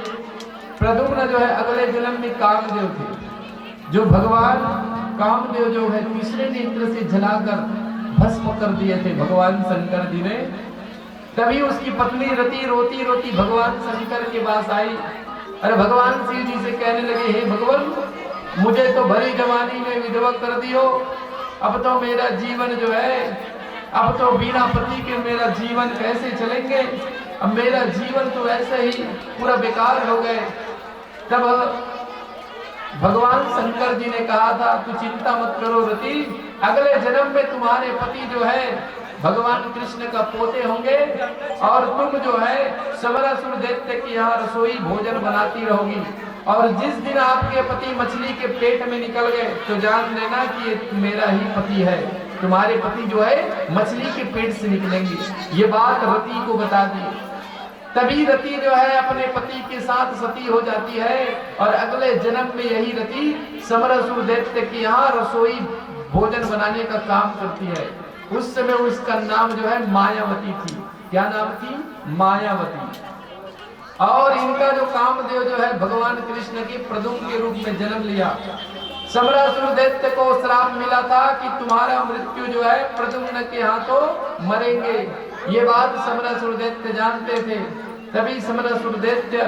प्रद्युम्न जो है अगले जन्म में कामदेव थे। जो भगवान कामदेव जो है तीसरे नेत्र से जलाकर भस्म कर दिए थे भगवान शंकर जी ने। तभी उसकी पत्नी रति रोती रोती भगवान शंकर के पास आई। अरे भगवान शिव जी से कहने लगे, हे भगवान, मुझे तो भरी जवानी में विधवा कर दियो। अब तो मेरा जीवन जो है, अब तो बिना पति के मेरा जीवन कैसे चलेंगे? अब मेरा जीवन तो ऐसे ही पूरा बेकार हो गए। तब भगवान शंकर जी ने कहा था, तू चिंता मत करो रति, अगले जन्म में तुम्हारे पति जो है भगवान कृष्ण का पोते होंगे और तुम जो है समरासुर दैत्य की यहाँ रसोई भोजन बनाती रहोगी। और जिस दिन आपके पति मछली के पेट में निकल गए तो जान लेना कि ये मेरा ही पति है। तुम्हारे पति जो है मछली के पेट से निकलेंगे। ये बात रति को बता दी। तभी रति जो है अपने पति के साथ सती हो जाती है और अगले जन्म में यही रति समरासुर दैत्य की यहाँ रसोई भोजन बनाने का काम करती है। उस समय उसका नाम जो है मायावती थी। क्या नाम थी? मायावती। और इनका जो कामदेव जो है भगवान कृष्ण के प्रद्युम्न के रूप में जन्म लिया। समरासुर दैत्य को श्राप मिला था कि तुम्हारा मृत्यु जो है प्रद्युम्न के हाथों मरेंगे। ये बात समरासुर दैत्य जानते थे। तभी समरासुर दैत्य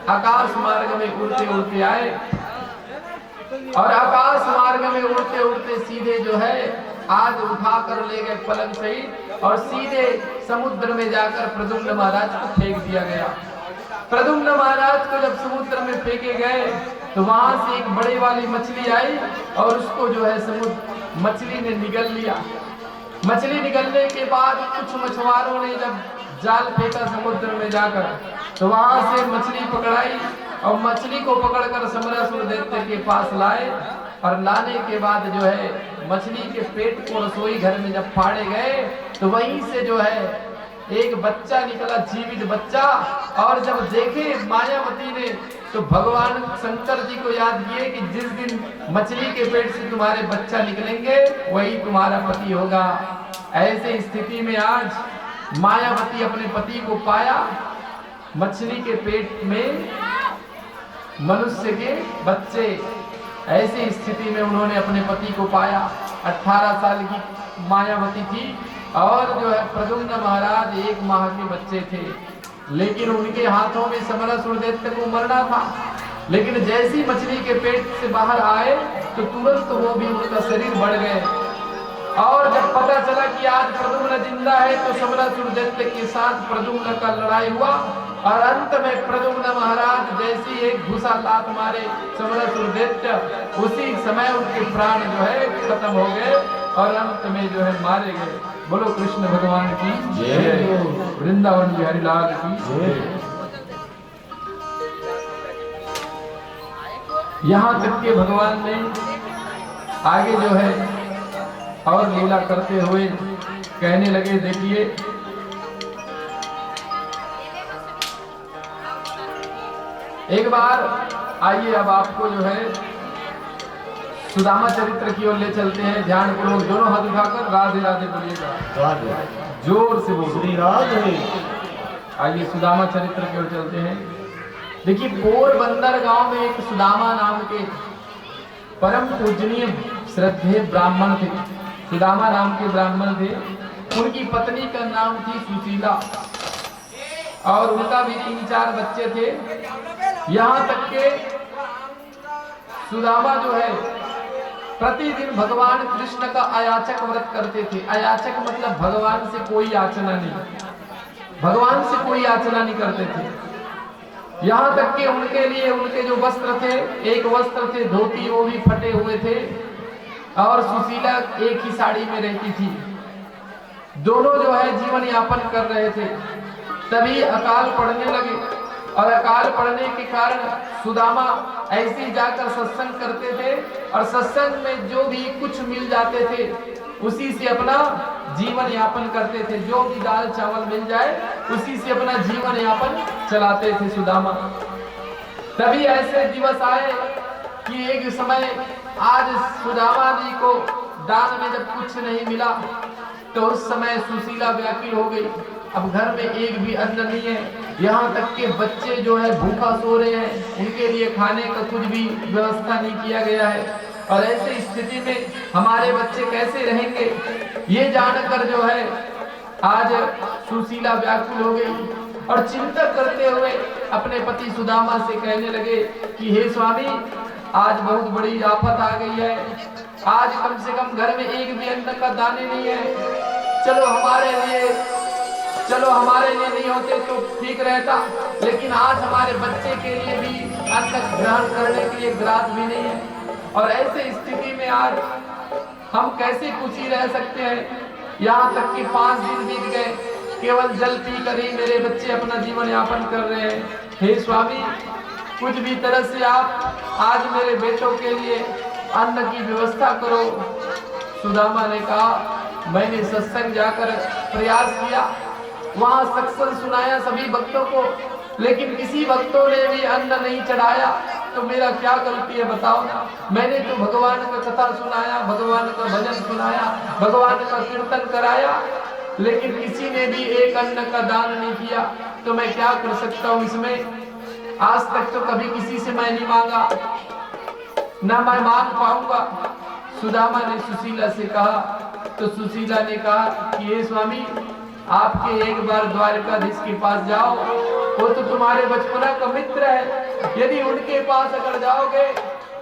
आकाश मार्ग में उड़ते उड़ते आए और आकाश मार्ग में उड़ते उड़ते सीधे जो है आज उठा कर ले गए पलंग सहित और सीधे समुद्र में जाकर प्रद्युम्न महाराज को फेंक दिया गया। प्रद्युम्न महाराज को जब समुद्र में फेंके गए तो वहां से एक बड़ी वाली मछली आई और उसको जो है मछली ने निगल लिया। मछली निगलने के बाद कुछ मछुआरों ने जब जाल फेंका समुद्र में जाकर तो वहां से मछली पकड़ाई और मछली को पकड़कर समरासुर दैत्य के पास लाए। और लाने के बाद जो है मछली के पेट को रसोई घर में जब फाड़े गए तो वहीं से जो है एक बच्चा निकला, जीवित बच्चा। और जब देखे मायावती ने तो भगवान शंकर जी को याद किए कि जिस दिन मछली के पेट से तुम्हारे बच्चा निकलेंगे वही तुम्हारा पति होगा। ऐसे स्थिति में आज मायावती अपने पति को पाया। मछली के पेट में मनुष्य के बच्चे, ऐसी स्थिति में उन्होंने अपने पति को पाया। 18 साल की मायावती थी और जो है प्रद्युम्न महाराज 1 माह के बच्चे थे। लेकिन उनके हाथों में समरासुर दैत्य को मरना था। लेकिन जैसी मछली के पेट से बाहर आए तो तुरंत वो भी उनका शरीर बढ़ गए। और जब पता चला कि आज प्रद्युम्न जिंदा है तो समरासुर दैत्य के साथ प्रद्युम्न का लड़ाई हुआ और अंत में प्रद्युम्न महाराज जैसी एक घुसा लात मारे समरासुर दैत्य, उसी समय उनके प्राण जो है खत्म हो गए और अंत में जो है मारे गए। बोलो कृष्ण भगवान की जय, वृंदावन बिहारी लाल की जय। यहाँ तक के भगवान ने आगे जो है और लीला करते हुए कहने लगे, देखिए एक बार आइए अब आपको जो है सुदामा चरित्र की ओर ले चलते हैं। ध्यान पूर्वक दोनों हाथ उठाकर राधे राधे बोलिएगा, जोर से बोलिए श्री राधे। आइए सुदामा चरित्र की ओर चलते हैं। देखिए पोरबंदर गांव में एक सुदामा नाम के परम पूजनीय श्रद्धेय ब्राह्मण थे। सुदामा नाम के ब्राह्मण थे। उनकी पत्नी का नाम थी सुशीला और उनका भी 3-4 बच्चे थे। यहाँ तक के सुदामा जो है प्रतिदिन भगवान कृष्ण का अयाचक व्रत करते थे। अयाचक मतलब भगवान से कोई याचना नहीं, भगवान से कोई याचना नहीं करते थे। यहाँ तक कि उनके लिए उनके जो वस्त्र थे, एक वस्त्र थे धोती, वो भी फटे हुए थे और सुशीला एक ही साड़ी में रहती थी। दोनों जो है जीवन यापन कर रहे थे। तभी अकाल पड़ने लगे और अकाल पड़ने के कारण सुदामा ऐसे ही जाकर सत्संग करते थे और सत्संग में जो भी कुछ मिल जाते थे उसी से अपना जीवन यापन करते थे। जो भी दाल चावल मिल जाए उसी से अपना जीवन यापन चलाते थे सुदामा। तभी ऐसे दिवस आए कि एक समय आज सुदामा जी को दान में जब कुछ नहीं मिला तो उस समय सुशीला व्याकुल हो गई। अब घर में एक भी अन्न नहीं है, यहाँ तक के बच्चे जो है भूखा सो रहे हैं, उनके लिए खाने का कुछ भी व्यवस्था नहीं किया गया है। और ऐसे स्थिति में हमारे बच्चे कैसे रहेंगे, ये जानकर जो है आज सुशीला व्याकुल हो गई और चिंता करते हुए अपने पति सुदामा से कहने लगे कि हे स्वामी, आज बहुत बड़ी आफत आ गई है। आज कम से कम घर में एक भी अन्न का दाने नहीं है। चलो हमारे लिए नहीं होते तो ठीक रहता, लेकिन आज हमारे बच्चे के लिए भी अन्न ग्रहण करने के लिए ग्रास भी नहीं है। और ऐसे स्थिति में आज हम कैसे खुशी रह सकते हैं। यहाँ तक कि 5 दिन बीत गए, केवल जल पी कर ही मेरे बच्चे अपना जीवन यापन कर रहे हैं। हे स्वामी, कुछ भी तरह से आप आज मेरे बेटों के लिए अन्न की व्यवस्था करो। सुदामा ने कहा, मैंने सत्संग जाकर प्रयास किया, वहां सत्संग सुनाया सभी भक्तों को, लेकिन किसी भक्तों ने भी अन्न नहीं चढ़ाया, तो मेरा क्या गलती है बताओ ना। मैंने तो भगवान का कथा सुनाया, भगवान का भजन सुनाया, भगवान का कीर्तन कराया, लेकिन किसी ने भी एक अन्न का दान नहीं किया, तो मैं क्या कर सकता हूँ इसमें। आज तक तो कभी किसी से मैं नहीं मांगा, ना मैं मांग पाऊंगा। सुदामा ने सुशीला से कहा, तो सुशीला ने कहा कि हे स्वामी, आपके एक बार द्वारकाधीश के पास जाओ, वो तो तुम्हारे बचपना का मित्र है। यदि उनके पास अगर जाओगे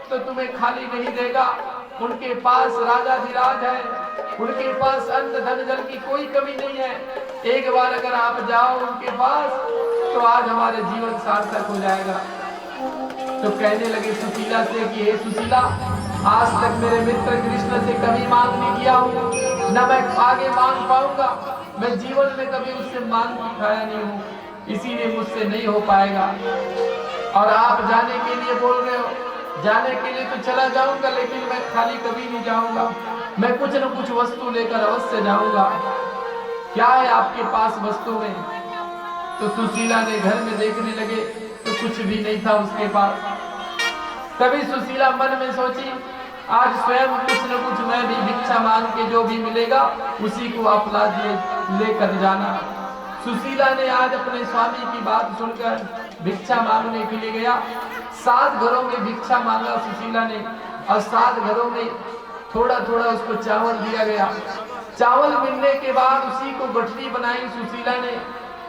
तो तुम्हें खाली नहीं देगा। उनके पास राजाधिराज है, उनके पास अन्न धन जल की कोई कमी नहीं है। एक बार अगर आप जाओ उनके पास तो आज हमारे जीवन सार्थक हो जाएगा। तो कहने लगे सुशीला से कि हे सुशीला, आज तक मेरे मित्र कृष्ण से कभी मांग नहीं किया हूँ, न मैं आगे मांग पाऊंगा। मैं जीवन में कभी उससे मांग भी खाया नहीं हूँ, इसीलिए मुझसे नहीं हो पाएगा। और आप जाने के लिए बोल रहे हो, जाने के लिए तो चला जाऊंगा, लेकिन मैं खाली कभी नहीं जाऊंगा। मैं कुछ न कुछ वस्तु लेकर अवश्य जाऊंगा। क्या है आपके पास वस्तु में? तो सुशीला ने घर में देखने लगे तो कुछ भी नहीं था उसके पास। तभी सुशीला मन में सोची, आज स्वयं कुछ न कुछ मैं भी भिक्षा मांग के जो भी मिलेगा उसी को आप लेकर जाना। सुशीला ने आज अपने स्वामी की बात सुनकर भिक्षा मांगने के लिए गया। 7 घरों में भिक्षा मांगा सुशीला ने और 7 घरों में थोड़ा थोड़ा उसको चावल दिया गया। चावल मिलने के बाद उसी को गठरी बनाई सुशीला ने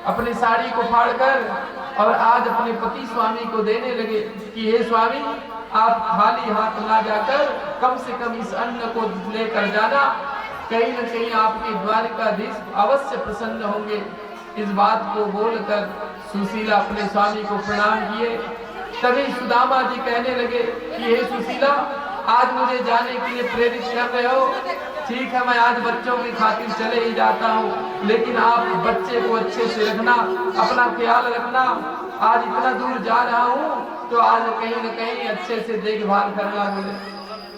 अपनी साड़ी को फाड़कर और आज अपने पति स्वामी को देने लगे कि हे स्वामी, आप खाली हाथ ना जाकर कम से कम इस अन्न को लेकर जाना, कहीं न कहीं आपके द्वारकाधीश अवश्य प्रसन्न होंगे। इस बात को बोलकर सुशीला अपने स्वामी को प्रणाम किए। तभी सुदामा जी कहने लगे कि हे सुशीला, आज मुझे जाने के लिए प्रेरित कर रहे हो, ठीक है, मैं आज बच्चों की खातिर चले ही जाता हूँ, लेकिन आप बच्चे को अच्छे से रखना, अपना ख्याल रखना। आज इतना दूर जा रहा हूँ तो आज कहीं न कहीं अच्छे से देखभाल करना मुझे।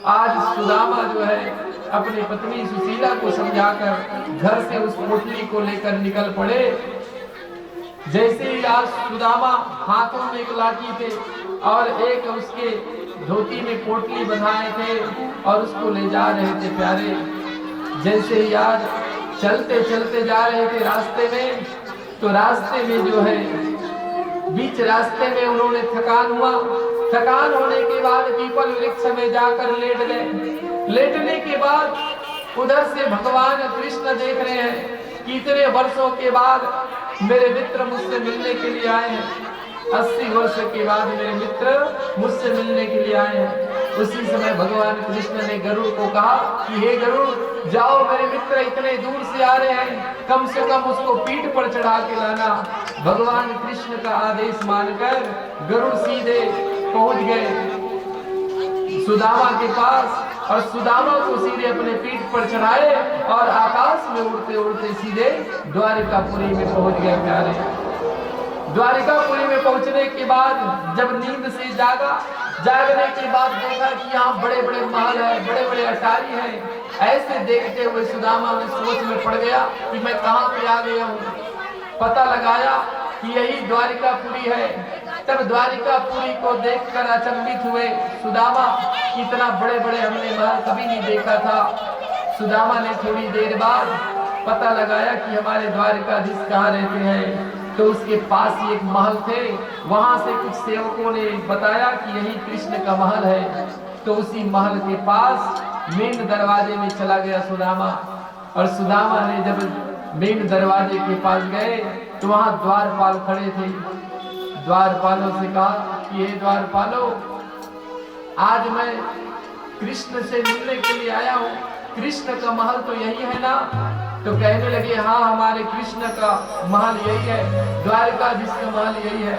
आज सुदामा जो है अपनी पत्नी सुशीला को समझाकर घर से उस पोटली को लेकर निकल पड़े। जैसे ही आज सुदामा हाथों में एक लाठी थे और एक उसके धोती में पोटली बंधाए थे और उसको ले जा रहे थे प्यारे। जैसे ही आज चलते चलते जा रहे थे रास्ते में, तो रास्ते में जो है बीच रास्ते में उन्होंने थकान हुआ। थकान होने के बाद पीपल वृक्ष में जाकर लेट गए। लेटने के बाद उधर से भगवान कृष्ण देख रहे हैं कि इतने वर्षों के बाद मेरे मित्र मुझसे मिलने के लिए आए हैं। 80 वर्ष के बाद मेरे मित्र मुझसे मिलने के लिए आए हैं। उसी समय भगवान कृष्ण ने गरुड़ को कहा कि हे गरुड़, जाओ, मेरे मित्र इतने दूर से आ रहे हैं, कम से कम उसको पीठ पर चढ़ा के लाना। भगवान कृष्ण का आदेश मानकर गरुड़ सीधे पहुंच गए सुदामा के पास और सुदामा को सीधे अपने पीठ पर चढ़ाए और आकाश में उड़ते उड़ते सीधे द्वारिकापुरी में पहुंच गए प्यारे। द्वारिकापुरी में पहुंचने के बाद जब नींद से जागा, जागने के बाद देखा कि यहाँ बड़े बड़े महल है, बड़े बड़े अटारी हैं। ऐसे देखते हुए सुदामा में सोच में पड़ गया कि मैं कहाँ पे आ गया हूँ। पता लगाया कि यही द्वारिकापुरी है। तब द्वारिकापुरी को देखकर अचंभित हुए सुदामा, इतना बड़े बड़े हमने महल कभी नहीं देखा था। सुदामा ने थोड़ी देर बाद पता लगाया कि हमारे द्वारिकाधीश कहाँ रहते हैं। तो उसके पास ही एक महल थे, वहां से कुछ सेवकों ने बताया कि यही कृष्ण का महल है। तो उसी महल के पास मेन दरवाजे में चला गया सुदामा। और सुदामा ने जब मेन दरवाजे के पास गए तो वहां द्वारपाल खड़े थे। द्वारपालों से कहा कि हे द्वारपालों, आज मैं कृष्ण से मिलने के लिए आया हूँ, कृष्ण का महल तो यही है ना? तो कहने लगे हाँ, हमारे कृष्ण का महल यही है, द्वारकाधीश का महल यही है।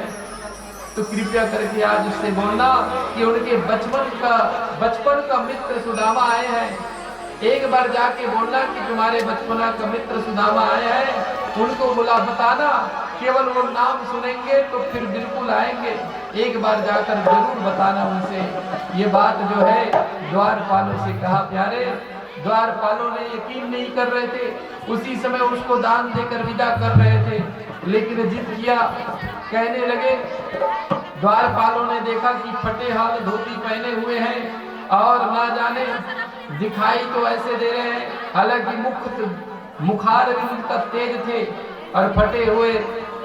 तो कृपया करके आज उससे बोलना कि उनके बचपन का मित्र सुदामा आए हैं। एक बार जाके बोलना कि तुम्हारे बचपना का मित्र सुदामा आए हैं, उनको बुला बताना। केवल वो नाम सुनेंगे तो फिर बिल्कुल आएंगे। एक बार जाकर जरूर बताना उनसे। ये बात जो है द्वारपालों से कहा प्यारे। द्वारपालों ने यकीन नहीं कर रहे थे, उसी समय उसको दान देकर विदा कर रहे थे, लेकिन जिद किया। कहने लगे, द्वारपालों ने देखा कि फटे हाथ धोती पहने हुए हैं और ना जाने दिखाई तो ऐसे दे रहे हैं, हालांकि मुखार भी उनका तेज थे और फटे हुए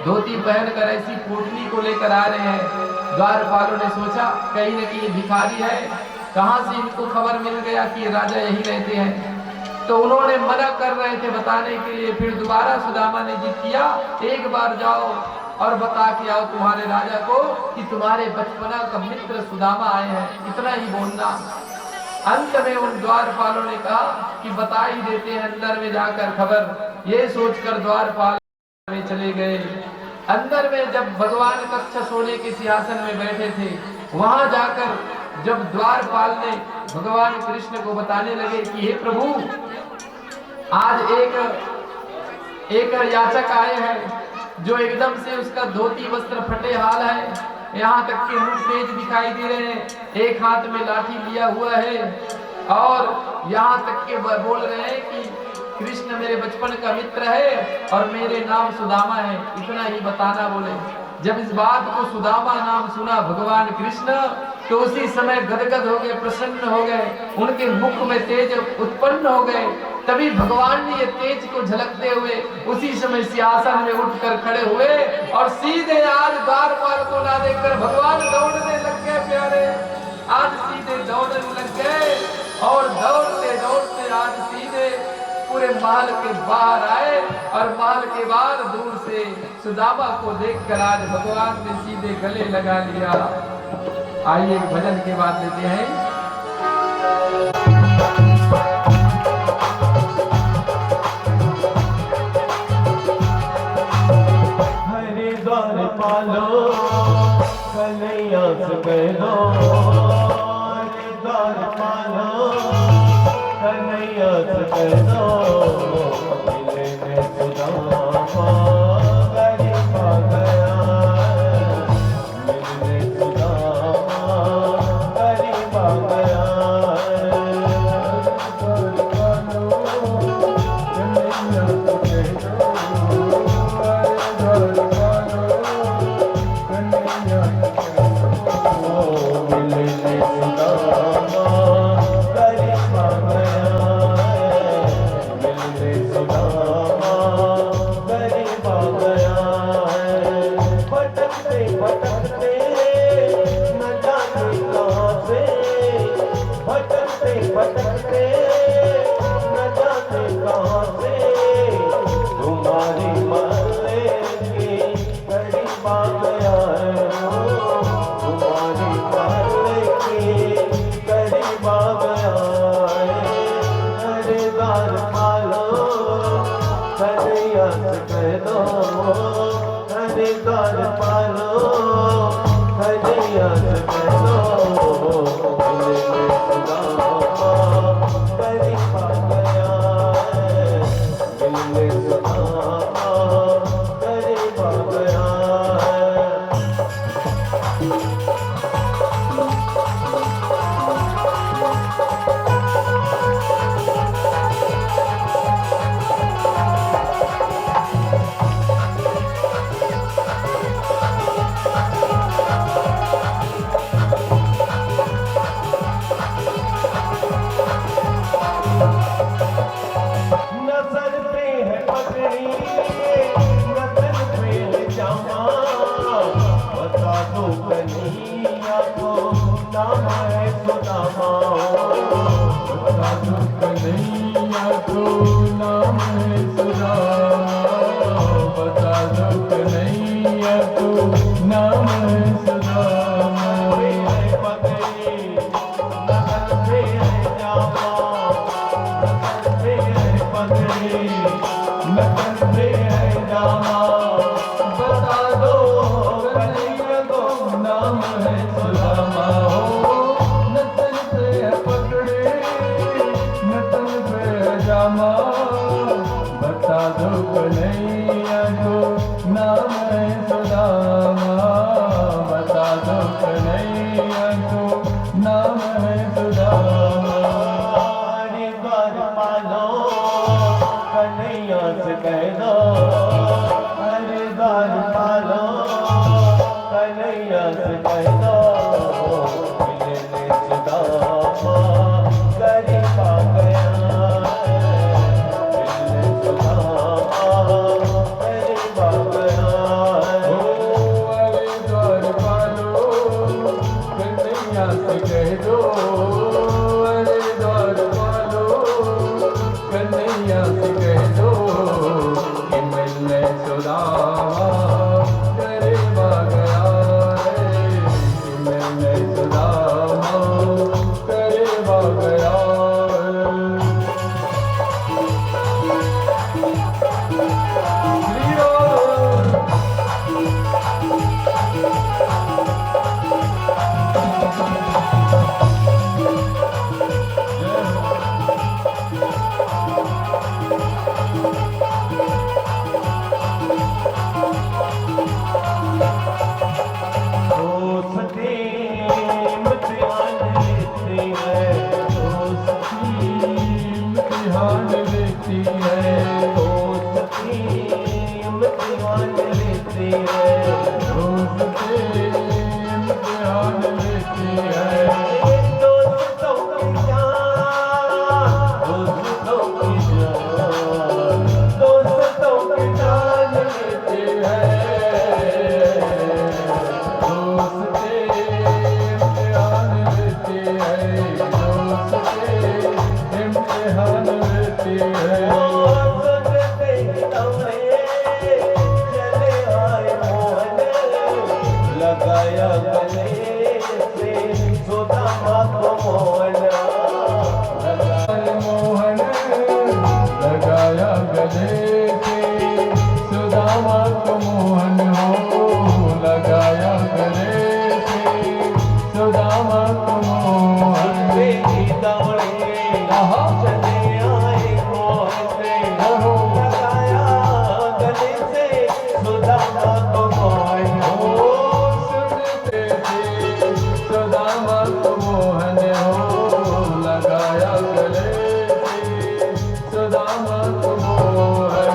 धोती पहनकर ऐसी पोटली को लेकर आ रहे हैं। द्वारपालों ने सोचा कहीं न कहीं भिखारी है, कहां से इनको खबर मिल गया कि राजा यही रहते हैं। तो उन्होंने मना कर रहे थे बताने के लिए। फिर दोबारा सुदामा ने जिद किया, एक बार जाओ और बता के आओ तुम्हारे राजा को कि तुम्हारे बचपना का मित्र सुदामा आए हैं, इतना ही बोलना। अंत में उन द्वारपालों ने कहा कि बता ही देते हैं अंदर में जाकर खबर। ये सोचकर द्वारपाल में चले गए। अंदर में जब भगवान कच्छ सोने के सिंहासन में बैठे थे, वहां जाकर जब द्वारपाल ने भगवान कृष्ण को बताने लगे कि हे प्रभु, आज एक याचक आए हैं जो एकदम से उसका धोती वस्त्र फटे हाल है, यहाँ तक के मुख तेज दिखाई दे रहे हैं, एक हाथ में लाठी लिया हुआ है और यहाँ तक के बोल रहे हैं कि कृष्ण मेरे बचपन का मित्र है और मेरे नाम सुदामा है, इतना ही बताना बोले। जब इस बात को सुदामा नाम सुना भगवान कृष्ण तो उसी समय गदगद हो गए, प्रसन्न हो गए, उनके मुख में तेज उत्पन्न हो गए। तभी भगवान ने ये तेज को झलकते हुए उसी समय सिंहासन में उठकर खड़े हुए और सीधे आज द्वारपाल को ना देखकर भगवान दौड़ने लग गए प्यारे। आज सीधे दौड़ने लग गए और दौड़ते दौड़ते आज सीधे पूरे महल के बाहर आए और महल के बाहर दूर से सुदामा को देखकर आज भगवान ने सीधे गले लगा लिया। आइए एक भजन के बाद लेते हैं। हरे द्वारपालो कन्हैया से कह दो, हरे द्वारपालो कन्हैया से कह दो, मिलने सुदामा गरीब आ गया, मिलने सुदामा गरीब आ गया। सुदामा करीब आ गया है। भटकते भटकते न जाने कहाँ से, भटकते भटकते न जाने कहाँ से, तुम्हारी महले के करीब आ गया है। तुम्हारी महले के करीब आ गया है। हरेदार पालो कन्हैया से कह दो, हरेदार पालो कन्हैया से कह दो, मिलने सुदामा करीब आ गया है। मिलने सुदामा करीब आ गया है। नजर पे है पगड़ी, नजर पे है जामा, बता दो कन्हैया को नाम है सुदामा। बता दो कन्हैया को नाम है सुदामा, बता दो कन्हैया को नाम है सुदामा। पे है पगड़ी, नजर पे है जामा, नजर पे है पगड़ी, नजर पे है जामा, बता दो कन्हैया को नाम है सुदामा। हो नतन पे है पगड़ी, नतन पे है जामा, बता दो कन्हैया को नाम है सुदामा, बता दो कन्हैया को नाम है सुदामा। हरिद्वार पालो कन्हैया से कह दो, हरिद्वार पालो कन्हैया से कह दो, मिलने सुदामा करीब आ गया है। मिलने सुदामा करीब आ गया है। हरिद्वार पालो कन्हैया से कह दो, हरिद्वार पालो कन्हैया से कह दो, कि मिलने सुदामा करीब आ गया है, कि मिलने सुदामा करीब आ गया है। श्री राम। दोस्ती इम्तिहान लेती है, दोस्ती इम्तिहान लेती है, दोस्ती इम्तिहान लेती है। दोस्ती इम्तिहान लेती है। दोस्तों की जान, दोस्तों की जान, दोस्तों की जान लेती है। दोस्ती इम्तिहान लेती है, दोस्ती इम्तिहान लेती है। सुनते ही दौड़े चले आए मोहन, लगाया गले से सुदामा को मोहन। मोहन लगाया गले से सुदामा को मोहन, हो लगाया गले से सुदामा को मोहन। सुनते ही दौड़े चले आए मोहन, लगाया गले से सुदामा को मोहन। सुनते थे सुदामा को मोहन, हो लगाया गले से सुदामा को मोहन।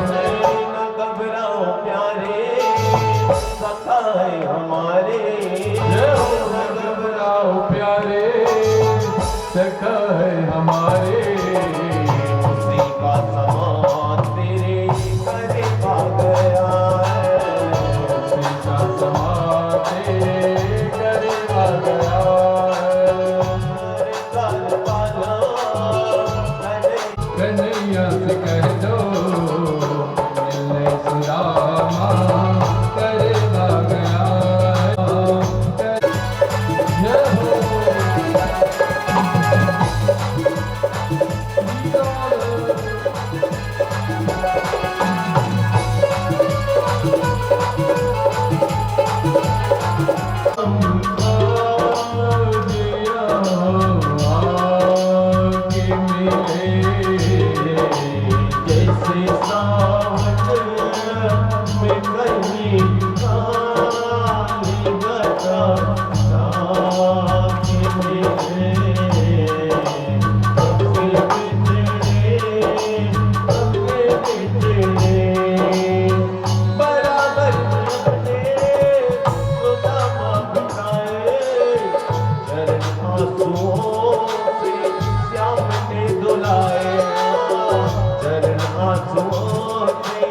आंसुओं से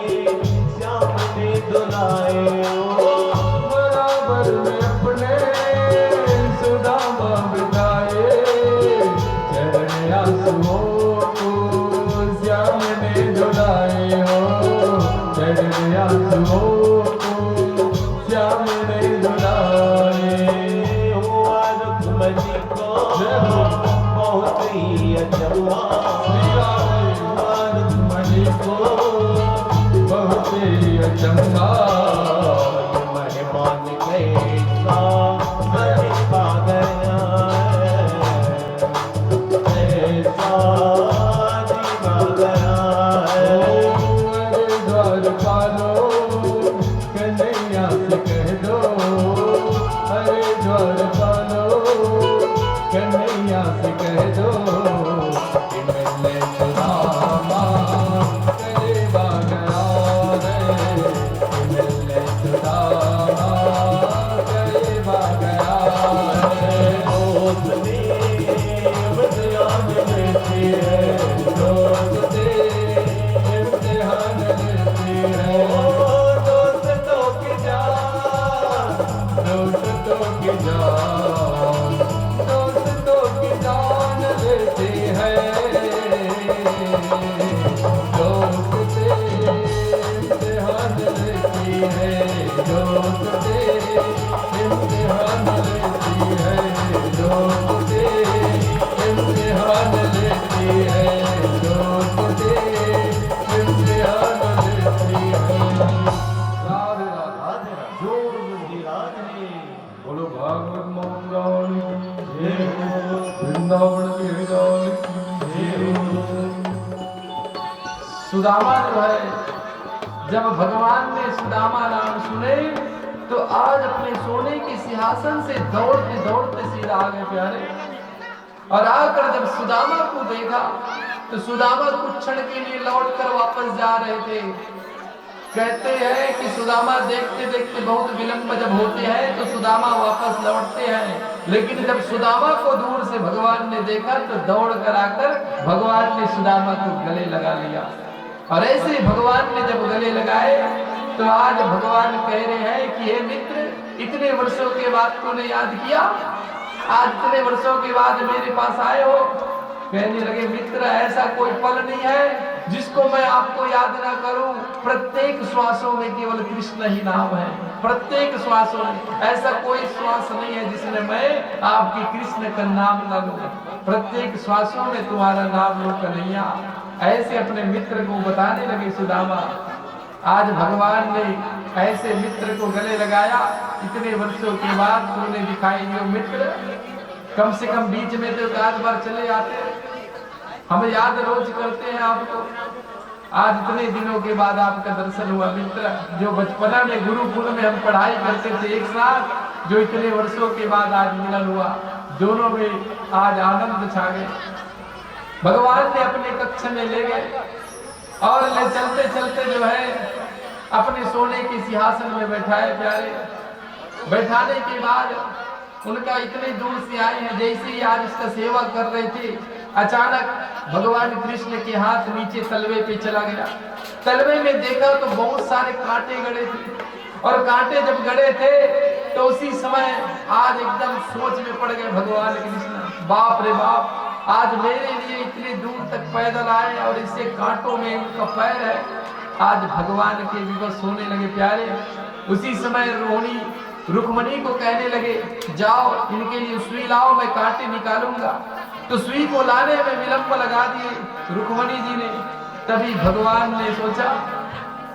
श्याम ने धुलाए हो। बराबर में अपने सुदामा बिताए, चरण आंसुओं को श्याम ने धुलाए हो, चरण आंसुओं को श्याम ने धुलाए। हुआ रुक्मणी को बहुत ही अचंभा, हुआ रुक्मणी को बहुत ही अचंभा, मेहमान कैसा बने पा गया, ऐसा दीवा गया है। अरे द्वार पालो कन्हैया से कह दो, अरे द्वार पालो कन्हैया से कह दो कि मिलने सुदामा करेगा गया रे, कि मिलने सुदामा करेगा गया रे। दोस्त ने इम्तिहान लेती है, दोस्त इम्तिहान लेती है, दोस्तों की जान, दोस्तों की जान, दोस्तों की जान लेती है, दोस्त इम्तिहान लेती है, दोस्त इम्तिहान लेती है, दोस्त इम्तिहान लेती है, दोस्त इम्तिहान लेती है। राधे राधे। जोर मुझे राधे बोलो भागवत मोहन जय हो, वृंदावन के हृदय की जय हो। सुदामा जो है, जब भगवान ने सुदामा नाम सुने तो आज अपने सोने के सिंहासन से दौड़ते दौड़ते सीधा आ गए प्यारे, और आकर जब सुदामा को देखा तो सुदामा कुछ क्षण के लिए लौटकर वापस जा रहे थे। कहते हैं कि सुदामा देखते देखते बहुत विलंब जब होते हैं तो सुदामा वापस लौटते हैं, लेकिन जब सुदामा को दूर से भगवान ने देखा तो दौड़ कर आकर भगवान ने सुदामा को गले लगा लिया। और ऐसे भगवान ने जब गले लगाए तो आज भगवान कह रहे हैं कि हे मित्र, इतने वर्षों के बाद तूने याद किया, आज इतने वर्षों के बाद मेरे पास आए हो। कहने लगे मित्र, ऐसा कोई पल नहीं है जिसको मैं आपको याद ना करूं। प्रत्येक श्वासों में केवल कृष्ण ही नाम है, प्रत्येक श्वासों में ऐसा कोई श्वास नहीं है जिसमें मैं आपके कृष्ण का नाम ना लूं। प्रत्येक श्वासों में तुम्हारा नाम लूं कन्हैया। ऐसे अपने मित्र को बताने लगे सुदामा। आज भगवान ने ऐसे मित्र को गले लगाया, इतने वर्षों के बाद तूने दिखाई दियो मित्र। कम से कम बीच में तो एक बार चले आते, हम याद रोज करते हैं आपको। आज इतने दिनों के बाद आपका दर्शन हुआ मित्र। जो बचपना में गुरुकुल में हम पढ़ाई करते थे एक साथ, जो इतने वर्षों के बाद आज मिलन हुआ, दोनों में आज आनंद छा गए। भगवान ने अपने कक्ष में ले गए और ले चलते चलते जो है अपने सोने के सिंहासन में बैठाए प्यारे। बैठाने के बाद उनका इतने दूर से आए हैं, जैसे ही आज इसका सेवा कर रहे थे, अचानक भगवान कृष्ण के हाथ नीचे तलवे पे चला गया। तलवे में देखा तो बहुत सारे कांटे गड़े थे, और कांटे जब गड़े थे तो उसी समय आज एकदम सोच में पड़ गए भगवान कृष्ण। बाप रे बाप, आज मेरे लिए इतने दूर तक पैदल आए और इससे कांटों में उनका पैर है। आज भगवान के विवश होने लगे प्यारे। उसी समय रोहिणी रुक्मणी को कहने लगे, जाओ इनके लिए सुई लाओ, मैं कांटे निकालूंगा। तो सुई को लाने में विलंब लगा दिए रुक्मणी जी ने। तभी भगवान ने सोचा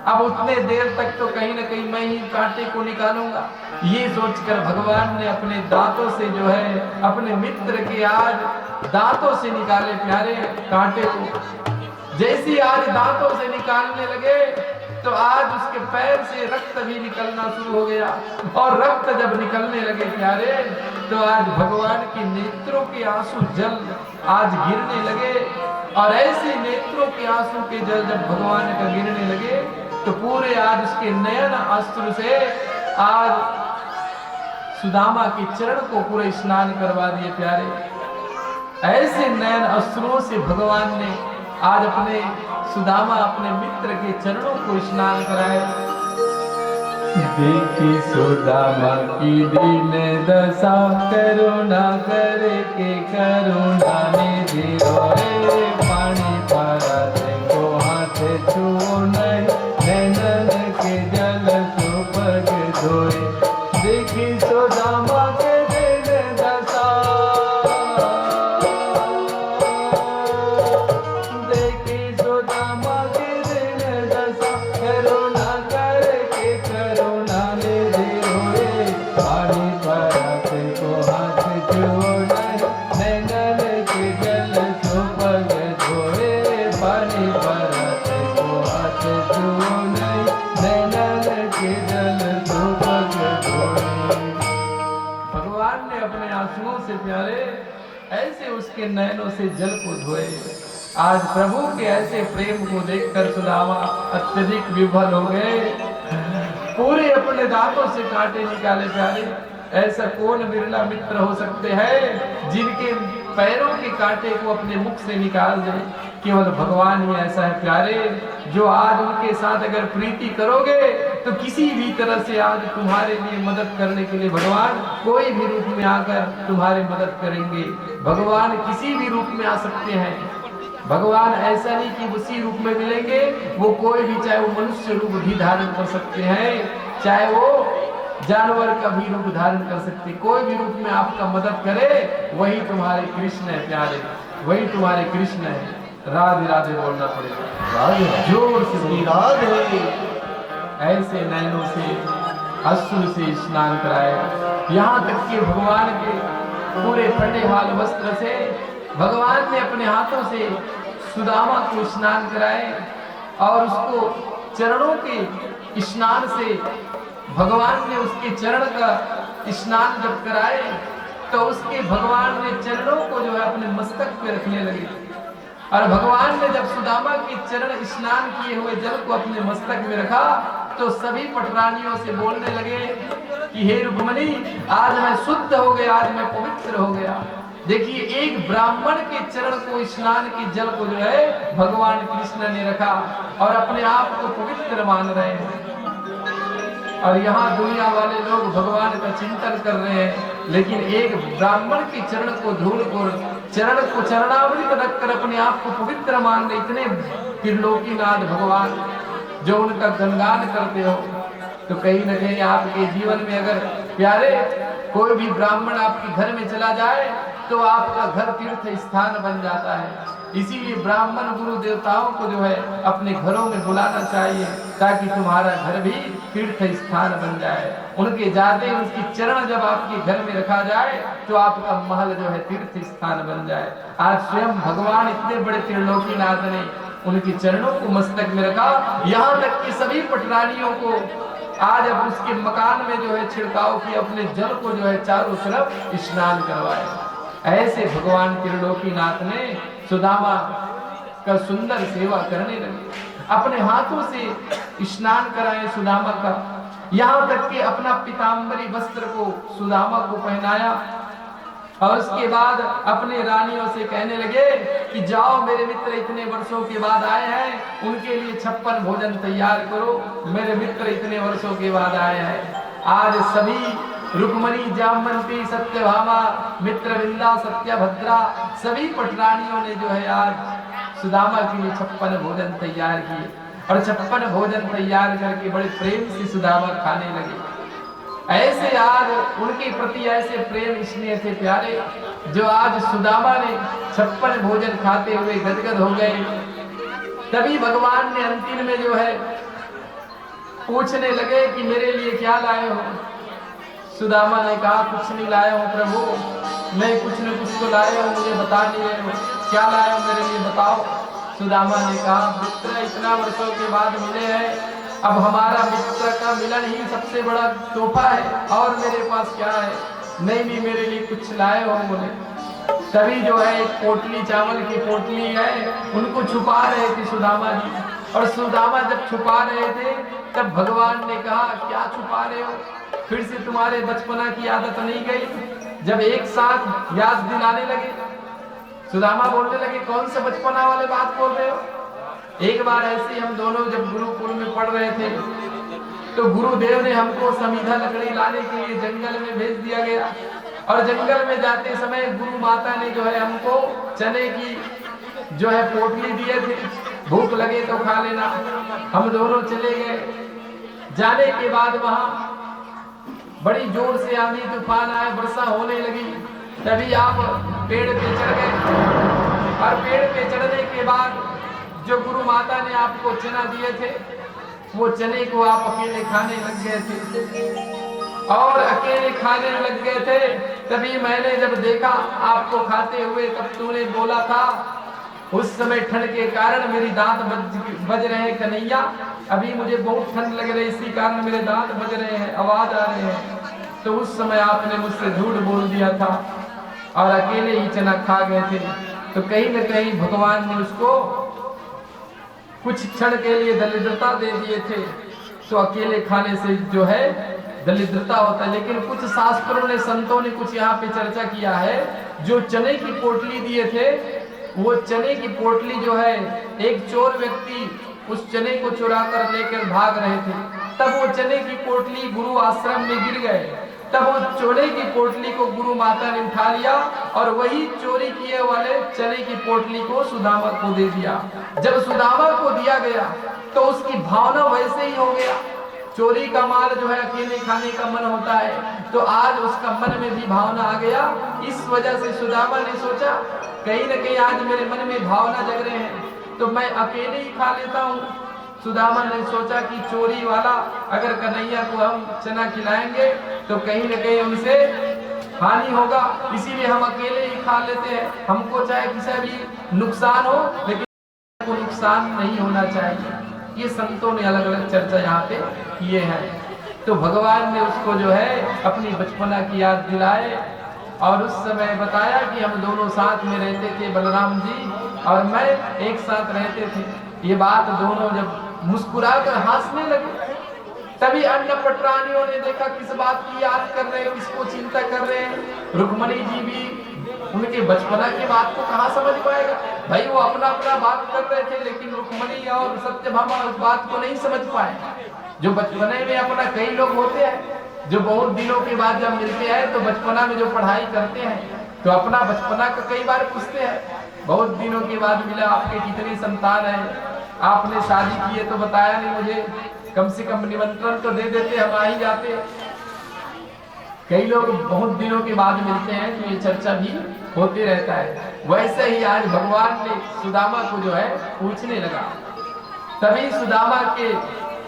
अब उतने देर तक तो कहीं ना कहीं मैं ही कांटे को निकालूंगा। ये सोचकर भगवान ने अपने दांतों से जो है अपने मित्र के आज दांतों से निकाले प्यारे कांटे को। जैसे आज दांतों से निकालने लगे तो आज उसके पैर से रक्त भी निकलना शुरू हो गया, और रक्त जब निकलने लगे प्यारे तो आज भगवान के नेत्रों के आंसू जल आज गिरने लगे। और ऐसे नेत्रों के आंसू के जल जब भगवान का गिरने लगे तो पूरे आज उसके नयन अस्त्र से आज सुदामा के चरण को पूरे स्नान करवा दिए प्यारे। ऐसे नयन अस्त्रों से भगवान ने आज अपने सुदामा अपने मित्र के चरणों को स्नान कराए। देखी सुदामा की दीन दशा, करुणा करके करुणा निधि रोए। पानी परत को हाथ छुओ नहीं, नैनन के जल सुपग धोए। देखी सुदामा के दीन दशा, देखी सुदामा के दीन दशा, करुणा करके करुणा निधि रोए। पानी परत को हाथ छुओ नहीं, नैनन के जल सुपग धोए। पानी परत को हाथ छुओ नहीं, नैनन के जल सुपग धोए। भगवान ने अपने आंसुओं से प्यारे ऐसे उसके नयनों से जल को धोए। आज प्रभु के ऐसे प्रेम को देखकर सुदामा अत्यधिक विभल हो गए। पूरे अपने दांतों से कांटे निकाले प्यारे। ऐसा कौन बिरला मित्र हो सकते हैं जिनके पैरों के कांटे को अपने मुख से निकाल दे। केवल भगवान ही ऐसा है प्यारे, जो आज उनके साथ अगर प्रीति करोगे तो किसी भी तरह से आज तुम्हारे लिए मदद करने के लिए भगवान कोई भी रूप में आकर तुम्हारी मदद करेंगे। भगवान किसी भी रूप में आ सकते हैं। भगवान ऐसा नहीं कि उसी रूप में मिलेंगे, वो कोई भी, चाहे वो मनुष्य रूप भी धारण कर सकते हैं, चाहे वो जानवर का भी रूप धारण कर सकते। कोई भी रूप में आपका मदद करे, वही तुम्हारे कृष्ण है प्यारे, वही तुम्हारे कृष्ण है। राधे राधे बोलना पड़ेगा, राधे जोर से श्री राधे। ऐसे नैनों से अश्रु से स्नान कराया। यहाँ तक कि भगवान के पूरे फटे हाल वस्त्र से भगवान ने अपने हाथों से सुदामा को स्नान कराए और उसको चरणों के स्नान से भगवान ने उसके चरण का स्नान जब कराए तो उसके भगवान ने चरणों को जो है अपने मस्तक पे रखने लगे। और भगवान ने जब सुदामा के चरण स्नान किए हुए जल को अपने मस्तक में रखा तो सभी पटरानियों से बोलने लगे कि हे रुक्मणी, आज मैं शुद्ध हो गया, आज मैं पवित्र हो गया। देखिए, एक ब्राह्मण के चरण को स्नान के जल को जो है भगवान कृष्ण ने रखा और अपने आप को पवित्र मान रहे हैं। और यहाँ दुनिया वाले लोग भगवान का चिंतन कर रहे हैं, लेकिन एक ब्राह्मण के चरण को धूल को चरण को चरणामृत रखकर अपने आप को पवित्र मान रहे। इतने त्रिलोकीनाथ भगवान जो उनका गुणगान करते हो, तो कहीं न कहीं आपके जीवन में अगर प्यारे कोई भी ब्राह्मण आपके घर में चला जाए तो आपका घर तीर्थ स्थान बन जाता है। इसीलिए ब्राह्मण गुरु देवताओं को जो है अपने घरों में बुलाना चाहिए ताकि तुम्हारा घर भी तीर्थ स्थान बन जाए। उनके जाते उनकी चरण जब आपके घर में रखा जाए तो आपका महल जो है तीर्थ स्थान बन जाए। आज स्वयं भगवान इतने बड़े त्रिलोकीनाथ ने उनके चरणों को मस्तक में रखा। यहाँ तक कि सभी पटरानियों को आज अब उसके मकान में जो है छिड़काव की, अपने जल को जो है चारों तरफ स्नान करवाए। ऐसे भगवान त्रिलोकीनाथ ने सुदामा का सुंदर सेवा करने लगे, अपने हाथों से स्नान कराए सुदामा का। यहाँ तक कि अपना पीताम्बरी वस्त्र को सुदामा को पहनाया और उसके बाद अपने रानियों से कहने लगे कि जाओ, मेरे मित्र इतने वर्षों के बाद आए हैं, उनके लिए 56 भोजन तैयार करो। मेरे मित्र इतने वर्षों के बाद आए हैं। आज सभी रुक्मणी, जामवंती, सत्यभामा, मित्रविंदा, सत्यभद्रा सभी पटरानियों ने जो है आज सुदामा के लिए 56 भोजन तैयार किए और 56 भोजन तैयार करके बड़े प्रेम से सुदामा खाने लगे। ऐसे आज उनके प्रति ऐसे प्रेम स्नेह थे प्यारे, जो आज सुदामा ने 56 भोजन खाते हुए गदगद हो गए। तभी भगवान ने अंतिम में जो है पूछने लगे कि मेरे लिए क्या लाए हो। सुदामा ने कहा, कुछ नहीं लाया हूँ प्रभु, मैं कुछ न कुछ तो लाया हूँ, मुझे बता नहीं रहे हो क्या लाया हो, मेरे लिए बताओ। सुदामा ने कहा, मित्र इतना वर्षों के बाद मिले हैं, अब हमारा मित्र का मिलन ही सबसे बड़ा तोहफा है, और मेरे पास क्या है। नहीं, मेरे लिए कुछ लाए हो बोले। तभी जो है एक पोटली, चावल की पोटली है, उनको छुपा रहे थे सुदामा जी। और सुदामा जब छुपा रहे थे तब भगवान ने कहा, क्या छुपा रहे हो, फिर से तुम्हारे बचपना की आदत नहीं गई। जब एक साथ याद दिलाने लगे, सुदामा बोलने लगे, कौन सा बचपना वाले बात बोल रहे हो। एक बार ऐसे हम दोनों जब गुरुकुल में पढ़ रहे थे तो गुरुदेव ने हमको समीधा लकड़ी लाने के लिए जंगल में भेज दिया गया और जंगल में जाते समय गुरु माता ने जो है हमको चने की जो है पोटली दिए थे, भूख लगे तो खा लेना। हम दोनों चले गए। जाने के बाद वहां बड़ी जोर से आंधी तूफान आए, वर्षा होने लगी। तभी आप पेड़ पे चढ़ गए और पेड़ पे चढ़ने के बाद जो गुरु माता ने आपको चना दिए थे वो चने को आप अकेले खाने लग गए थे और अकेले खाने लग गए थे। तभी मैंने जब देखा आपको खाते हुए तब तूने बोला था, उस समय ठंड के कारण मेरी दांत बज रहे हैं कन्हैया, अभी मुझे बहुत ठंड लग रही है इसी कारण मेरे दांत बज रहे हैं, आवाज आ रहे हैं। तो उस समय आपने मुझसे झूठ बोल दिया था और अकेले ही चना खा गए थे। तो कहीं न कहीं भगवान ने उसको कुछ क्षण के लिए दरिद्रता दे दिए थे। तो अकेले खाने से जो है दरिद्रता होता है। लेकिन कुछ शास्त्रों ने, संतों ने कुछ यहाँ पे चर्चा किया है, जो चने की पोटली दिए थे वो चने की पोटली जो है एक चोर व्यक्ति उस चने को चुरा कर लेकर भाग रहे थे, तब वो चने की पोटली गुरु आश्रम में गिर गए। तब वो चने की पोटली को गुरु माता ने उठा लिया और वही चोरी किए वाले चने की पोटली को सुदामा को दे दिया। जब सुदामा को दिया गया तो उसकी भावना वैसे ही हो गया। चोरी का माल जो है अकेले खाने का मन होता है, तो आज उसका मन में भी भावना आ गया। इस वजह से सुदामा ने सोचा कहीं न कहीं आज मेरे मन में भावना जग रहे हैं तो मैं अकेले ही खा लेता हूँ। सुदामा ने सोचा कि चोरी वाला अगर कन्हैया को हम चना खिलाएंगे तो कहीं न कहीं उनसे हानि होगा, इसीलिए हम अकेले ही खा लेते हैं। हमको चाहे किसी भी नुकसान हो लेकिन को नुकसान नहीं होना चाहिए। ये संतों ने अलग अलग चर्चा यहाँ पे किए हैं। तो भगवान ने उसको जो है अपनी बचपना की याद दिलाए और उस समय बताया कि हम दोनों साथ में रहते थे, बलराम जी और मैं एक साथ रहते थे। ये बात दोनों जब मुस्कुराकर हंसने लगे तभी अन्य पटरानियों ने देखा किस बात की याद कर रहे हैं, किसको चिंता कर रहे हैं। रुक्मणी जी भी उनके बचपना की बात को कहाँ समझ पाएगा, भाई वो अपना अपना बात कर रहे थे लेकिन रुक्मणी और सत्यभामा उस बात को नहीं समझ पाए। जो बचपने में अपना कई लोग होते हैं जो बहुत दिनों के बाद जब मिलते हैं तो बचपना में जो पढ़ाई करते हैं तो अपना बचपना का कई बार पूछते हैं, बहुत दिनों के बाद मिला, आपके कितनी संतान है, आपने शादी की है तो बताया नहीं मुझे, कम से कम निमंत्रण तो दे देते, हम आ ही जाते। कई लोग बहुत दिनों के बाद मिलते हैं तो ये चर्चा भी होते रहता है। वैसे ही आज भगवान ने सुदामा को जो है पूछने लगा। तभी सुदामा के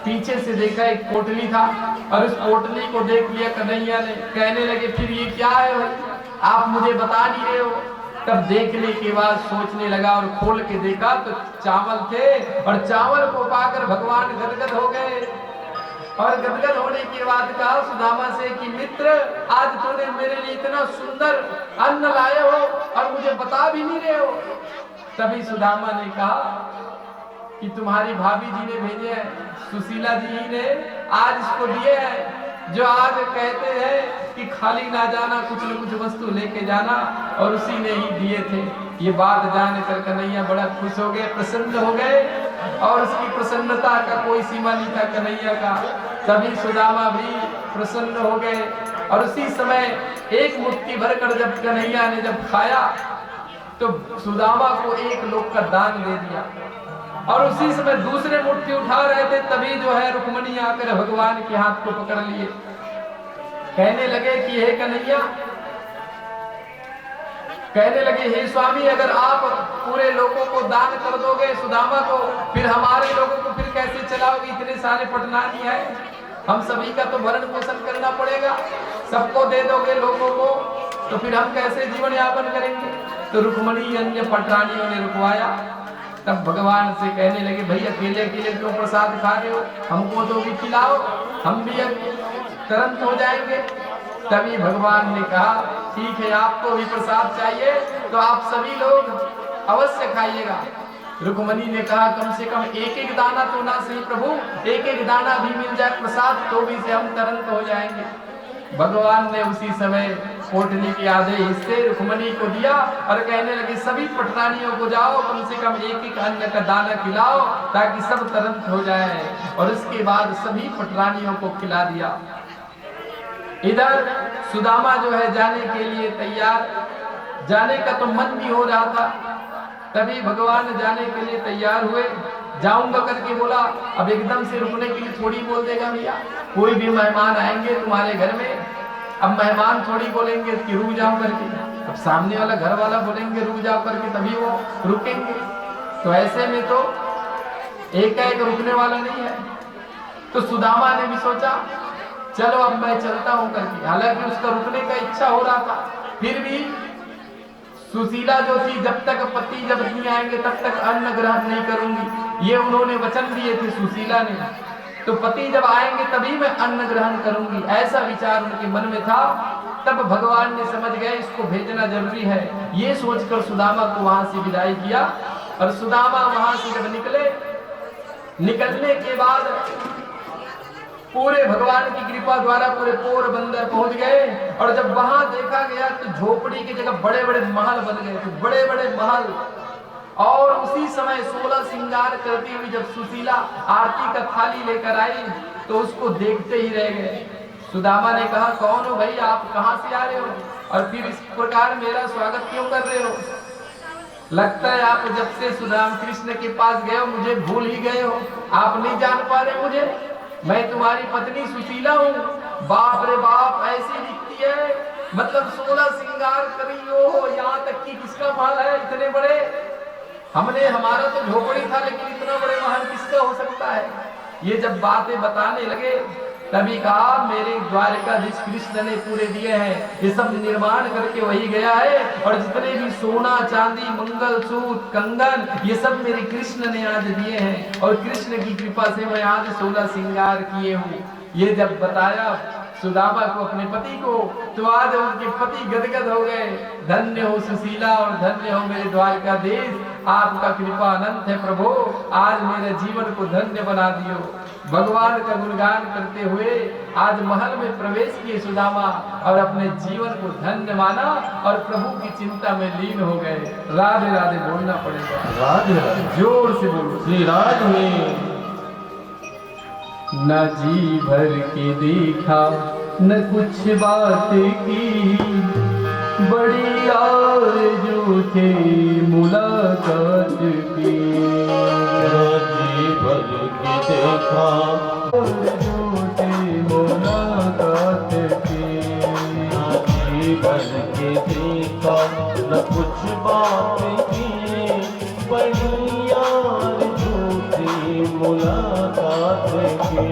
पीछे से देखा एक पोटली था और उस पोटली को देख लिया कन्हैया ने। कहने लगे फिर ये क्या है भाई, आप मुझे बता नहीं रहे हो। तब देखने के बाद सोचने लगा और खोल के देखा तो चावल थे और चावल को पाकर भगवान गदगद हो गए। और गदगद होने के बाद कहा सुदामा से कि मित्र, आज तूने मेरे लिए इतना सुंदर अन्न लाए हो और मुझे बता भी नहीं रहे हो। तभी सुदामा ने कहा कि तुम्हारी भाभी जी ने भेजे हैं, सुशीला जी ने आज इसको दिए हैं, जो आज कहते हैं कि खाली ना जाना, कुछ न कुछ वस्तु लेके जाना, और उसी ने ही दिए थे। ये बात जानकर कन्हैया बड़ा खुश हो गए, प्रसन्न हो गए और उसकी प्रसन्नता का कोई सीमा नहीं था कन्हैया का। तभी सुदामा भी प्रसन्न हो गए और उसी समय एक मुट्ठी भरकर जब कन्हैया ने जब खाया तो सुदामा को एक लोक का दान दे दिया। और उसी समय दूसरे मुट्ठी उठा रहे थे तभी जो है रुक्मणी आकर भगवान के हाथ को पकड़ लिए। कहने लगे कि हे कन्हैया, कहने लगे हे स्वामी, अगर आप पूरे लोगों को दान कर दोगे सुदामा को, फिर हमारे लोगों को फिर कैसे चलाओगे? इतने सारे पटनानी है, हम सभी का तो भरण पोषण करना पड़ेगा। सबको दे दोगे लोगों को तो फिर हम कैसे जीवन यापन करेंगे? तो रुक्मणी अन्य पटरानियों ने रुकवाया। तब भगवान से कहने लगे भाई अकेले अकेले क्यों प्रसाद खा रहे हो, हमको तो भी खिलाओ, हम भी तुरंत हो जाएंगे। तभी भगवान ने कहा ठीक है, आपको भी प्रसाद चाहिए तो आप सभी लोग अवश्य खाइएगा। रुक्मणी ने कहा कम से कम एक एक दाना तो ना सही प्रभु, एक एक दाना भी मिल जाए प्रसाद तो भी से हम तुरंत हो जाएंगे। भगवान ने उसी समय पोटली के आधे हिस्से रुक्मणी को दिया और कहने लगे सभी पटरानियों को जाओ कम से कम एक एक अन्न का दाना खिलाओ ताकि सब तुरंत हो जाए। और उसके बाद सभी पटरानियों को खिला दिया। इधर सुदामा जो है जाने के लिए तैयार, जाने का तो मन भी हो रहा था। तभी भगवान जाने के लिए तैयार हुए, जाऊंगा करके बोला। अब एकदम से रुकने के लिए थोड़ी बोल देगा भैया, कोई भी मेहमान आएंगे तुम्हारे घर में, अब मेहमान थोड़ी बोलेंगे कि रुक जाओ करके, अब सामने वाला घर वाला बोलेंगे रुक जाओ करके तभी वो रुकेंगे। तो ऐसे में तो एक रुकने वाला नहीं है। तो सुदामा ने भी सोचा चलो अब मैं चलता हूं करके, हालांकि उसका रुकने का इच्छा हो रहा था, फिर भी सुशीला जो थी जब तक पति जब नहीं आएंगे तब तक अन्न ग्रहण नहीं करूंगी, ये उन्होंने वचन दिए थे सुशीला ने। तो पति जब आएंगे तभी मैं अन्न ग्रहण करूंगी, ऐसा विचार उनके मन में था। तब भगवान ने समझ गए इसको भेजना जरूरी है, ये सोचकर सुदामा को वहां से विदाई किया। और सुदामा वहां से जब निकले, निकलने के बाद पूरे भगवान की कृपा द्वारा पूरे पोरबंदर पहुंच गए। और जब वहां देखा गया तो झोपड़ी की जगह बड़े बड़े महल बन गए थे, बड़े बड़े महल। और उसी समय 16 श्रृंगार करती हुई जब सुशीला आरती का थाली लेकर आई तो उसको देखते ही रह गए। सुदामा ने कहा कौन हो भाई, आप कहां से आ रहे हो और फिर इस प्रकार मेरा स्वागत क्यों कर रहे हो? लगता है आप जब से सुदाम कृष्ण के पास गए हो मुझे भूल ही गए हो, आप नहीं जान पा रहे मुझे, मैं तुम्हारी पत्नी सुशीला हूँ। बाप रे बाप, ऐसी दिखती है, मतलब 16 श्रृंगार करी हो, यहाँ तक कि किसका महल है इतने बड़े? हमारा तो झोपड़ी था लेकिन इतना बड़े महल किसका हो सकता है? ये जब बातें बताने लगे तभी कहा मेरे द्वारिकाधीश कृष्ण ने पूरे दिए हैं, ये सब निर्माण करके वही गया है। और जितने भी सोना चांदी मंगलसूत्र कंगन ये सब मेरे कृष्ण ने आज दिए हैं और कृष्ण की कृपा से मैं आज 16 श्रृंगार किए हूँ। ये जब बताया सुदामा को अपने पति को तो आज उनके पति गदगद हो गए। धन्य हो सुशीला और धन्य हो मेरे द्वारिकाधीश, आपका कृपा अनंत है प्रभु, आज मेरे जीवन को धन्य बना दियो। भगवान का गुणगान करते हुए आज महल में प्रवेश किए सुदामा और अपने जीवन को धन्य माना और प्रभु की चिंता में लीन हो गए। राधे राधे बोलना पड़ेगा, राधे राधे, जोर से बोलो श्री राधे। न जी भर के देखा न कुछ बात की, बड़ी आरज़ू थे मुलाकात की। जी भर के देखा आरज़ू थे मुलाकात की, जी भर के देखा न कुछ बात की, बड़ी आरज़ू थी मुलाकात की।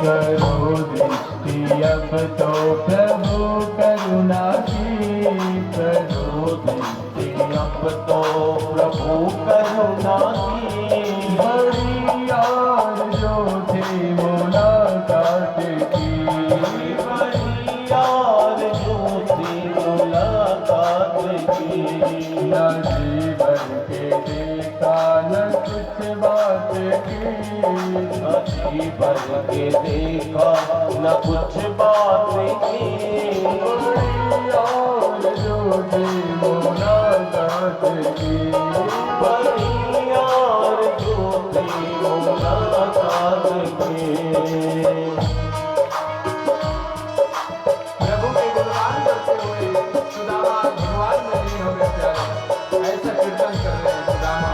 करो दृष्टि अब तो प्रभु करुणा की, करो दृष्टि अब तो प्रभु करुणा की। बड़ी आरज़ू थी मुलाकात की, बड़ी आरज़ू थी मुलाकात की। न जीवन के देखा न कुछ बात की, जी भर के देखा न कुछ बात की। बड़ी आरज़ू थी मुलाकात की, बड़ी आरज़ू थी मुलाकात की। प्रभु के गुणगान करते हुए सुदामा भगवान में लीन हो गए प्यारे। ऐसा कीर्तन कर रहे हैं सुदामा।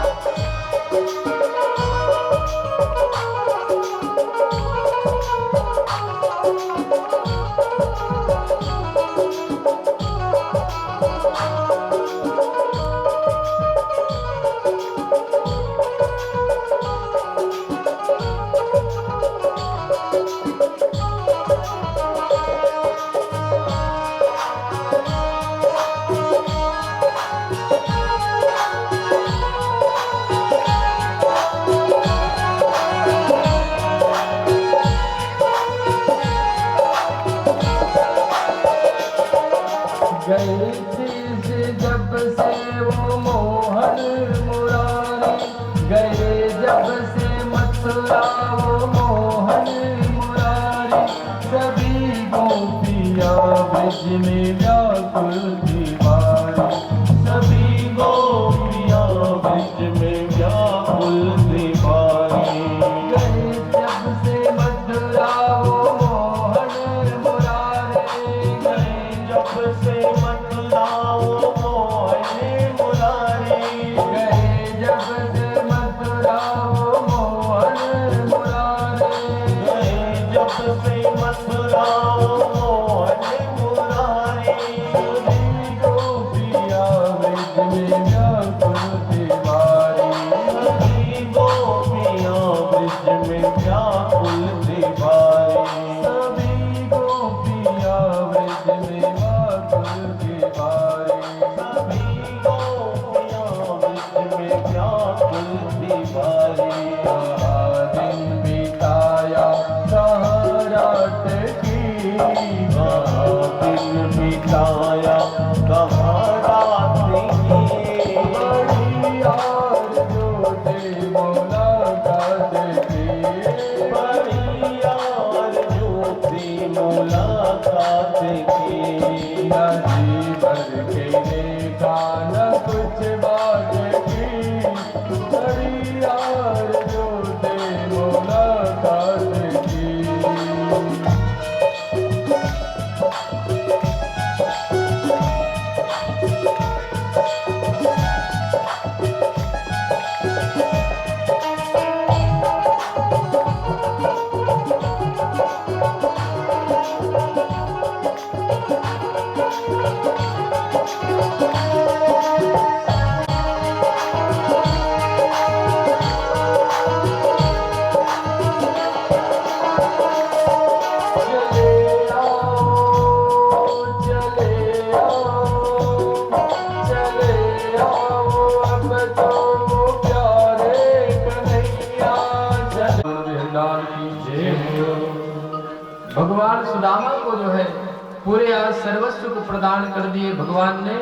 गए थे जब से वो मोहन मुरारी, गए जब से मथुरा वो मोहन मुरारी, सभी गोपियाँ ब्रज में व्याकुल व्याकुल थी बारी, सभी गोपियाँ ब्रज में व्याकुल थी बारी। गए जब से मथुरा वो मोहन मुरारे, गए जब से मथुरा वो मोहन मुरारी, गए जब से मथुरा वो मोहन मुरारे, गए जब से मथुरा वो मोहन मुरारी। सभी गोपियाँ ब्रज में व्याकुल थी बारी, सभी गोपियाँ ब्रज में व्याकुल थी बारी, सभी गोपियाँ ब्रज में व्याकुल थी बारी। सभी गोपियाँ ब्रज में व्याकुल थी बारी। कहाँ दिन बिताया कहाँ रात की, कहाँ दिन बिताया कहाँ रात की, बड़ी आरज़ू थी मुलाकात की, बड़ी आरज़ू थी मुलाकात की। न जी भर के देखा न कुछ बात की, बड़ी आरज़ू थी मुलाकात की। भगवान सुदामा को जो है पूरे आज सर्वस्व को प्रदान कर दिए भगवान ने,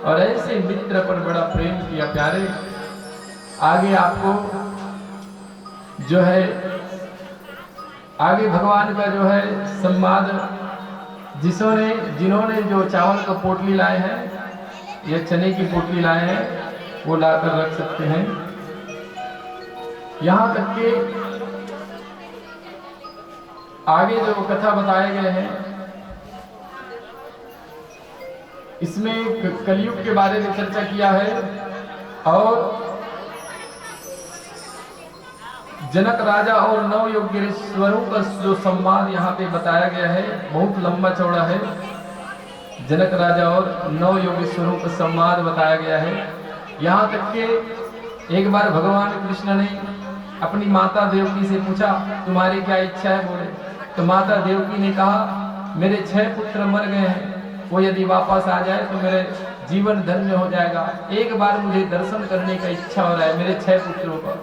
और ऐसे मित्र पर बड़ा प्रेम किया। प्यारे, आगे आपको जो है आगे भगवान का जो है संवाद, जिन्होंने जो चावल का पोटली लाए हैं या चने की पोटली लाए हैं वो लाकर रख सकते हैं। यहाँ तक के आगे जो कथा बताए गए हैं इसमें कलयुग के बारे में चर्चा किया है, और जनक राजा और नव योगेश्वरों का जो संवाद यहाँ पे बताया गया है बहुत लंबा चौड़ा है। जनक राजा और नव योगेश्वरों का संवाद बताया गया है। यहाँ तक के एक बार भगवान कृष्ण ने अपनी माता देवकी से पूछा, तुम्हारी क्या इच्छा है? बोले तो माता देवकी ने कहा, मेरे 6 पुत्र मर गए हैं, वो यदि वापस आ जाए तो मेरे जीवन धन्य हो जाएगा। एक बार मुझे दर्शन करने का इच्छा हो रहा है मेरे 6 पुत्रों का।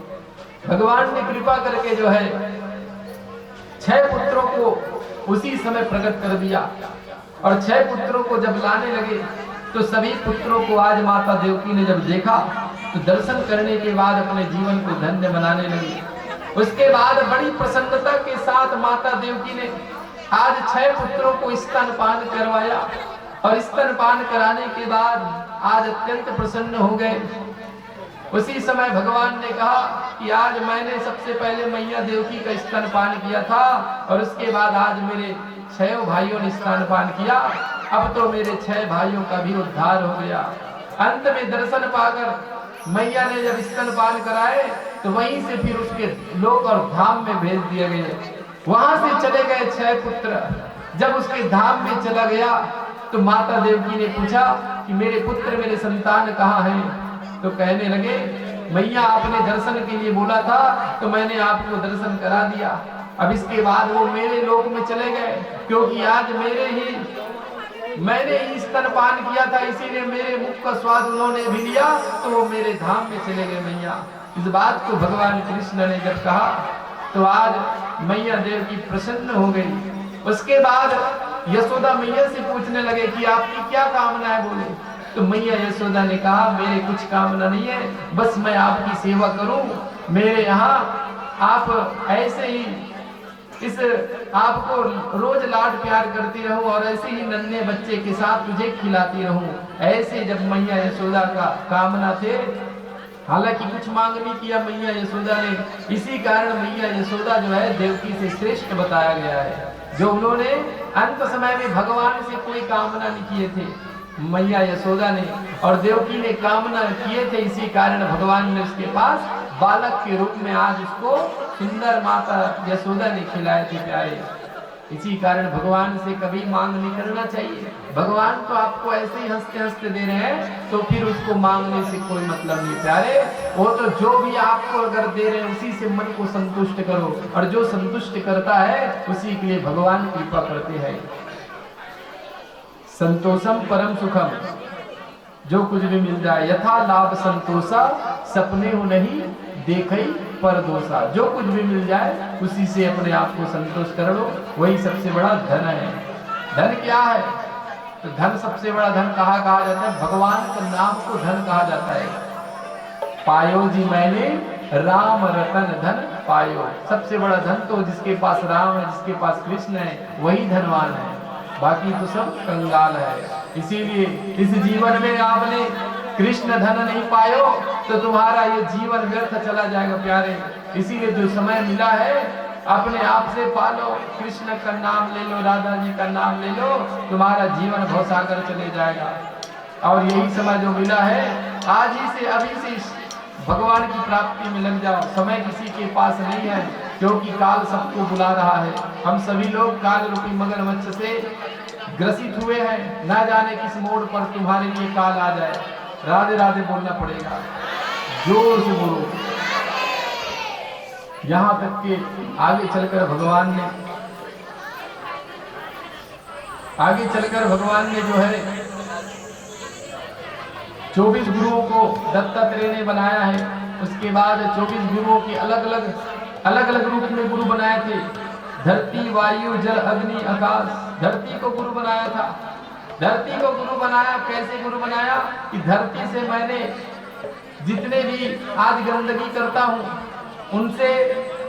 भगवान ने कृपा करके जो है 6 पुत्रों को उसी समय प्रकट कर दिया, और 6 पुत्रों को जब लाने लगे तो सभी पुत्रों को आज माता देवकी ने जब देखा तो दर्शन करने के बाद अपने जीवन को धन्य बनाने लगी। उसके बाद बड़ी प्रसन्नता के साथ माता देवकी ने आज 6 पुत्रों को स्तनपान करवाया, और स्तनपान कराने के बाद आज अत्यंत प्रसन्न हो गए। उसी समय भगवान ने कहा कि आज मैंने सबसे पहले मैया देवकी का स्तनपान किया था, और उसके बाद आज मेरे 6 भाइयों ने स्तनपान किया, अब तो मेरे 6 भाइयों का भी उद्धार हो गया। अंत में दर्शन पाकर मैया ने जब स्तनपान कराए तो वहीं से फिर उसके लोक और धाम में भेज दिए गए। वहां से चले गए 6 पुत्र। जब उसके धाम में चला गया तो माता देवकी ने पूछा कि मेरे पुत्र, मेरे संतान कहाँ हैं? तो कहने लगे, मैया आपने दर्शन के लिए बोला था तो मैंने आपको दर्शन करा दिया। अब इसके बाद वो मेरे लोक में चले गए, क्योंकि आज मैंने ही स्तनपान किया था, इसीलिए मेरे मुख का स्वाद उन्होंने भी लिया, तो वो मेरे धाम में चले गए मैया। इस बात को भगवान कृष्ण ने जब कहा तो आज मैया देव की प्रसन्न हो गई। उसके बाद यशोदा मैया से पूछने लगे कि आपकी क्या कामना है? बोले तो मैया यशोदा ने कहा, मेरे कुछ कामना नहीं है, बस मैं आपकी सेवा करूं। मेरे यहाँ आप ऐसे ही इस आपको रोज लाड प्यार करती रहूं और ऐसे ही नन्हे बच्चे के साथ तुझे खिलाती रहूं। ऐसे जब मैया यशोदा का कामना थे, हालांकि कुछ मांग नहीं किया मैया यशोदा ने, इसी कारण मैया यशोदा जो है देवकी से श्रेष्ठ बताया गया है। जो उन्होंने अंत समय में भगवान से कोई कामना नहीं किए थे, मैया यशोदा ने और देवकी ने कामना किए थे, इसी कारण भगवान ने उसके पास बालक के रूप में आज उसको सुंदर माता यशोदा ने खिलाए थे प्यारे। इसी कारण भगवान से कभी मांग नहीं करना चाहिए। भगवान तो आपको ऐसे ही हंसते हंसते दे रहे हैं, तो फिर उसको मांगने से कोई मतलब नहीं प्यारे। वो तो जो भी आपको अगर दे रहे हैं उसी से मन को संतुष्ट करो, और जो संतुष्ट करता है उसी के लिए भगवान कृपा करते हैं। संतोषम परम सुखम, जो कुछ भी मिल जाए, यथा लाभ संतोषा, सपने हो नहीं देखई पर दोषा। जो कुछ भी मिल जाए उसी से अपने आप को संतोष कर लो, वही सबसे बड़ा धन है। धन क्या है? तो धन सबसे बड़ा धन कहा जाता है, भगवान के नाम को धन कहा जाता है। पायो जी मैंने राम रतन धन पायो। सबसे बड़ा धन तो जिसके पास राम है, जिसके पास कृष्ण है, वही धनवान है, बाकी तो सब कंगाल है। इसीलिए इस जीवन में आपने कृष्ण धन नहीं पायो तो तुम्हारा ये जीवन व्यर्थ चला जाएगा प्यारे। इसीलिए जो समय मिला है अपने आप से पालो, कृष्ण का नाम ले लो, राधा जी का नाम ले लो, तुम्हारा जीवन भवसागर चले जाएगा। और यही समय जो मिला है, आज ही से अभी से भगवान की प्राप्ति में लग जाओ। समय किसी के पास नहीं है, क्योंकि काल सबको बुला रहा है। हम सभी लोग काल रूपी मगरमच्छ से ग्रसित हुए हैं, ना जाने किस मोड़ पर तुम्हारे लिए काल आ जाए। राधे राधे बोलना पड़ेगा, जोर से बोलो। यहां तक के आगे चलकर भगवान ने जो है 24 गुरुओं को दत्तात्रेय ने बनाया है। उसके बाद 24 गुरुओं की अलग अलग रूप में गुरु बनाए थे। धरती, वायु, जल, अग्नि, आकाश। धरती को गुरु बनाया था। धरती को गुरु बनाया, कैसे गुरु बनाया कि धरती से मैंने जितने भी आज गंदगी करता हूँ, उनसे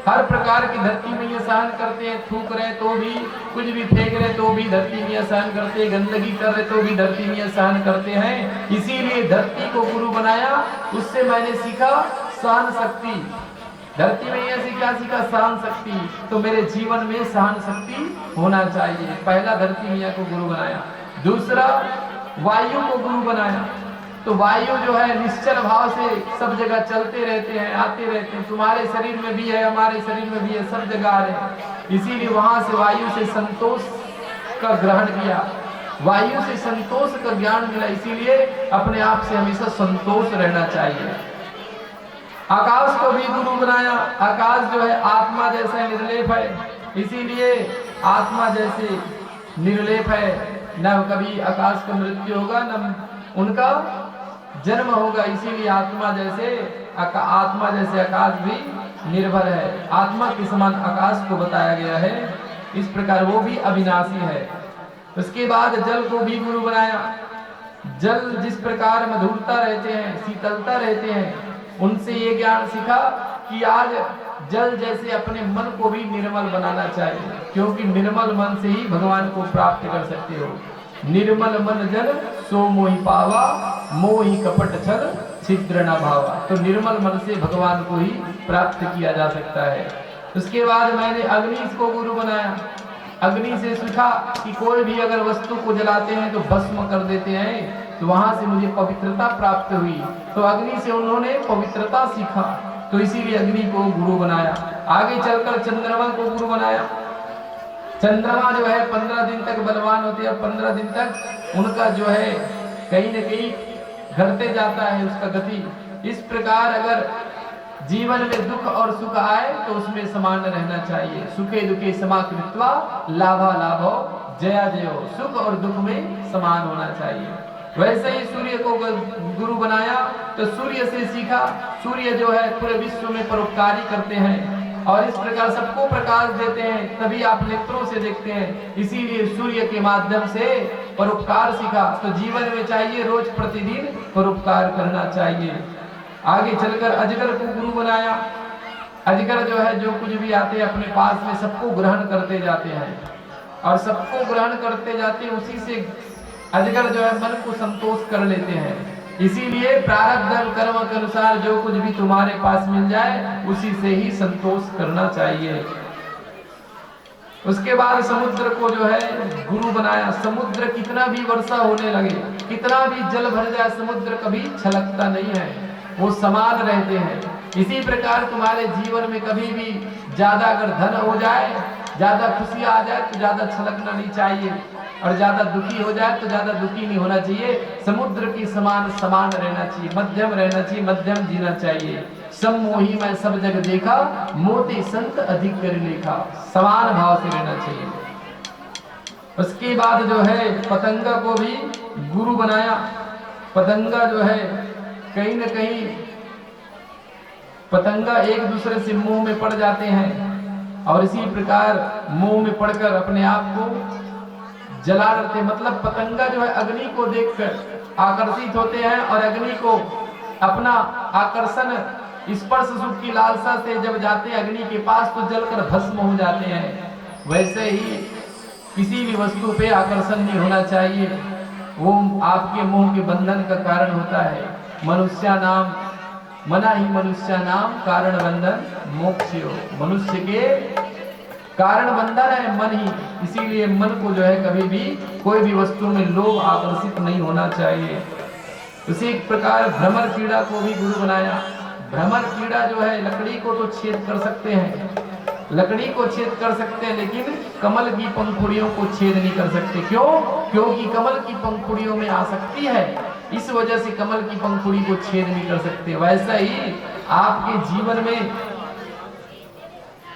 हर प्रकार की धरती में ये सहन करते हैं। थूक रहे तो भी, कुछ भी फेंक रहे तो भी धरती में सहन करते हैं, गंदगी कर रहे तो भी धरती में सहन करते हैं। इसीलिए धरती को गुरु बनाया। उससे मैंने सीखा सहन शक्ति। धरती में ऐसे क्या सीखा? सहन शक्ति। तो मेरे जीवन में सहन शक्ति होना चाहिए। पहला धरती मैया को गुरु बनाया। दूसरा वायु को गुरु बनाया। तो वायु जो है निश्चल भाव से सब जगह चलते रहते हैं, आते रहते हैं। तुम्हारे शरीर में भी है, हमारे शरीर में भी है, सब जगह आ रहे हैं। इसीलिए वहां से वायु से संतोष का ग्रहण किया, वायु से संतोष का ज्ञान मिला। इसीलिए अपने आप से हमेशा संतोष रहना चाहिए। आकाश को भी गुरु बनाया। आकाश जो है आत्मा जैसा निर्लेप है, इसीलिए आत्मा जैसे निर्लेप है, न कभी आकाश का मृत्यु होगा, न उनका जन्म होगा। इसीलिए आत्मा जैसे आकाश भी निर्भर है। आत्मा के समान आकाश को बताया गया है। इस प्रकार वो भी अविनाशी है। उसके बाद जल को भी गुरु बनाया। जल जिस प्रकार मधुरता रहते हैं, शीतलता रहते हैं, उनसे ये ज्ञान सीखा कि आज जल जैसे अपने मन को भी निर्मल बनाना चाहिए, क्योंकि निर्मल मन से ही भगवान को प्राप्त कर सकते हो। निर्मल मन जल सो मोहि पावा, मोहि कपट छल छिद्र न भावा। तो निर्मल मन से भगवान को ही प्राप्त किया जा सकता है। उसके बाद मैंने अग्नि को गुरु बनाया। अग्नि से सीखा कि कोई भी अगर वस्तु को जलाते हैं तो भस्म कर देते हैं, तो वहां से मुझे पवित्रता प्राप्त हुई। तो अग्नि से उन्होंने पवित्रता सीखा, तो इसीलिए अग्नि को गुरु बनाया। आगे चलकर चंद्रमा को गुरु बनाया। चंद्रमा जो है 15 दिन तक बलवान होते हैं, 15 दिन तक उनका जो है कहीं न कहीं घटते जाता है उसका गति। इस प्रकार अगर जीवन में दुख और सुख आए तो उसमें समान रहना चाहिए। सुखे दुखे समाकृत्वा लाभा लाभो जया जयो। सुख और दुख में समान होना चाहिए। वैसे ही सूर्य को गुरु बनाया। तो सूर्य से सीखा, सूर्य जो है पूरे विश्व में परोपकारी करते हैं और इस प्रकार सबको प्रकाश देते हैं, तभी आप नेत्रों से देखते हैं। इसीलिए सूर्य के माध्यम से परोपकार सीखा। तो जीवन में चाहिए रोज प्रतिदिन परोपकार करना चाहिए। आगे चलकर अजगर को गुरु बनाया। अजगर जो है जो कुछ भी आते हैं अपने पास में सबको ग्रहण करते जाते हैं, और सबको ग्रहण करते जाते हैं, उसी से अजगर जो है मन को संतोष कर लेते हैं। इसीलिए प्रारब्ध कर्म के अनुसार जो कुछ भी तुम्हारे पास मिल जाए उसी से ही संतोष करना चाहिए। उसके बाद समुद्र को जो है गुरु बनाया। समुद्र कितना भी वर्षा होने लगे, कितना भी जल भर जाए, समुद्र कभी छलकता नहीं है, वो समान रहते हैं। इसी प्रकार तुम्हारे जीवन में कभी भी ज्यादा अगर धन हो जाए, ज्यादा खुशी आ जाए तो ज्यादा छलकना नहीं चाहिए, और ज्यादा दुखी हो जाए तो ज्यादा दुखी नहीं होना चाहिए। समुद्र के समान समान रहना चाहिए, मध्यम रहना चाहिए, मध्यम जीना चाहिए। सम्मोही मैं सब जग देखा, मोती संत अधिक कर लेखा। समान भाव से रहना चाहिए। उसके बाद जो है पतंगा को भी गुरु बनाया। पतंगा जो है कहीं न कहीं पतंगा एक दूसरे से मुंह में पड़ जाते हैं, और इसी प्रकार मुंह में पड़कर अपने आप को जला करते। मतलब पतंगा जो है अग्नि को देखकर आकर्षित होते हैं, और अग्नि को अपना आकर्षण स्पर्श सुख की लालसा से जब जाते हैं अग्नि के पास तो जलकर भस्म हो जाते हैं। वैसे ही किसी भी वस्तु पे आकर्षण नहीं होना चाहिए, वो आपके मोह के बंधन का कारण होता है। मनुष्य नाम मना ही मनुष्य नाम कारण बंधन मोक्षयो। मनुष्य के कारण बंधन है मन ही, इसीलिए मन को जो है कभी भी कोई भी वस्तु में लोभ आकर्षित नहीं होना चाहिए। उसी प्रकार भ्रमर कीड़ा को भी गुरु बनाया। भ्रमर कीड़ा जो है लकड़ी को तो छेद कर सकते हैं, लकड़ी को छेद कर सकते हैं, लेकिन कमल की पंखुड़ियों को छेद नहीं कर सकते। क्यों? क्योंकि कमल की पंखुड़ियों में आसक्ति है, इस वजह से कमल की पंखुड़ी को छेद नहीं कर सकते। वैसा ही आपके जीवन में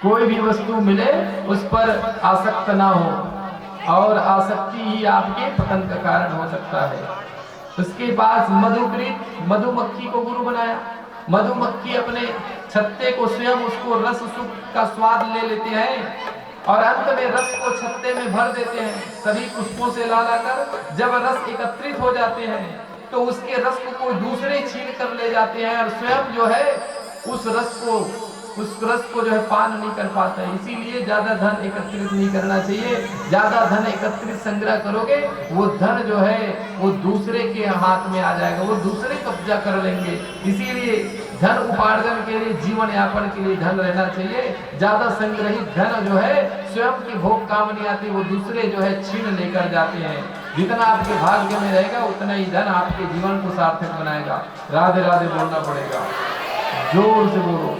कोई भी वस्तु मिले उस पर आसक्त ना हो, और आसक्ति ही आपके पतन का कारण हो सकता है। उसके बाद मधुकृत मधुमक्खी को गुरु बनाया। मधुमक्खी अपने छत्ते को स्वयं उसको रस सुख का स्वाद ले लेते हैं, और अंत में रस को छत्ते में भर देते हैं। सभी पुष्पों से ला कर जब रस एकत्रित हो जाते हैं तो उसके रस को कोई दूसरे छीन कर ले जाते हैं, और स्वयं जो है उस रस को जो है पान नहीं कर पाता है। इसीलिए ज्यादा धन एकत्रित नहीं करना चाहिए। ज्यादा धन एकत्रित संग्रह करोगे वो धन जो है वो दूसरे के हाथ में आ जाएगा, वो दूसरे कब्जा कर लेंगे। इसीलिए धन उपार्जन के लिए, जीवन यापन के लिए धन रहना चाहिए। ज्यादा संग्रहित धन जो है स्वयं की भोग काम नहीं आती, वो दूसरे जो है छीन लेकर जाते हैं। जितना आपके भाग्य में रहेगा उतना ही धन आपके जीवन को सार्थक बनाएगा। राधे राधे बोलना पड़ेगा, जोर से बोलो।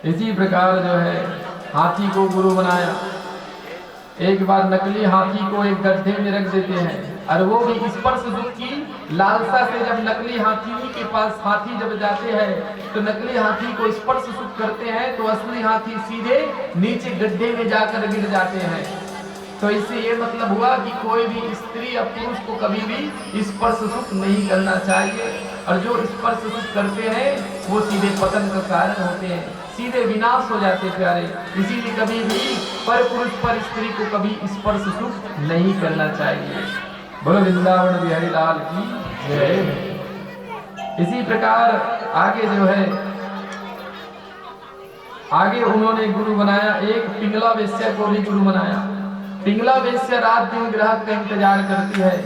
इसी प्रकार जो है हाथी को गुरु बनाया। एक बार नकली हाथी को एक गड्ढे में रख देते हैं, और वो भी स्पर्श सुख की लालसा से जब नकली हाथी के पास हाथी जब जाते हैं तो नकली हाथी को स्पर्श सुख करते हैं, तो असली हाथी सीधे नीचे गड्ढे में जाकर गिर जाते हैं। तो इससे ये मतलब हुआ कि कोई भी स्त्री या पुरुष को कभी भी स्पर्श सुख नहीं करना चाहिए, और जो स्पर्श सुख करते हैं वो सीधे पतन का कारण होते हैं, सीधे विनाश हो जाते प्यारे। इसीलिए कभी भी पर पुरुष पर स्त्री को कभी स्पर्श सुख नहीं करना चाहिए। बोलो वृंदावन बिहारी लाल की जय। इसी प्रकार आगे जो है आगे उन्होंने गुरु बनाया एक पिंगला वेश्या को भी गुरु बनाया। पिंगला वेश्या रात दिन ग्राहक का इंतजार करती है,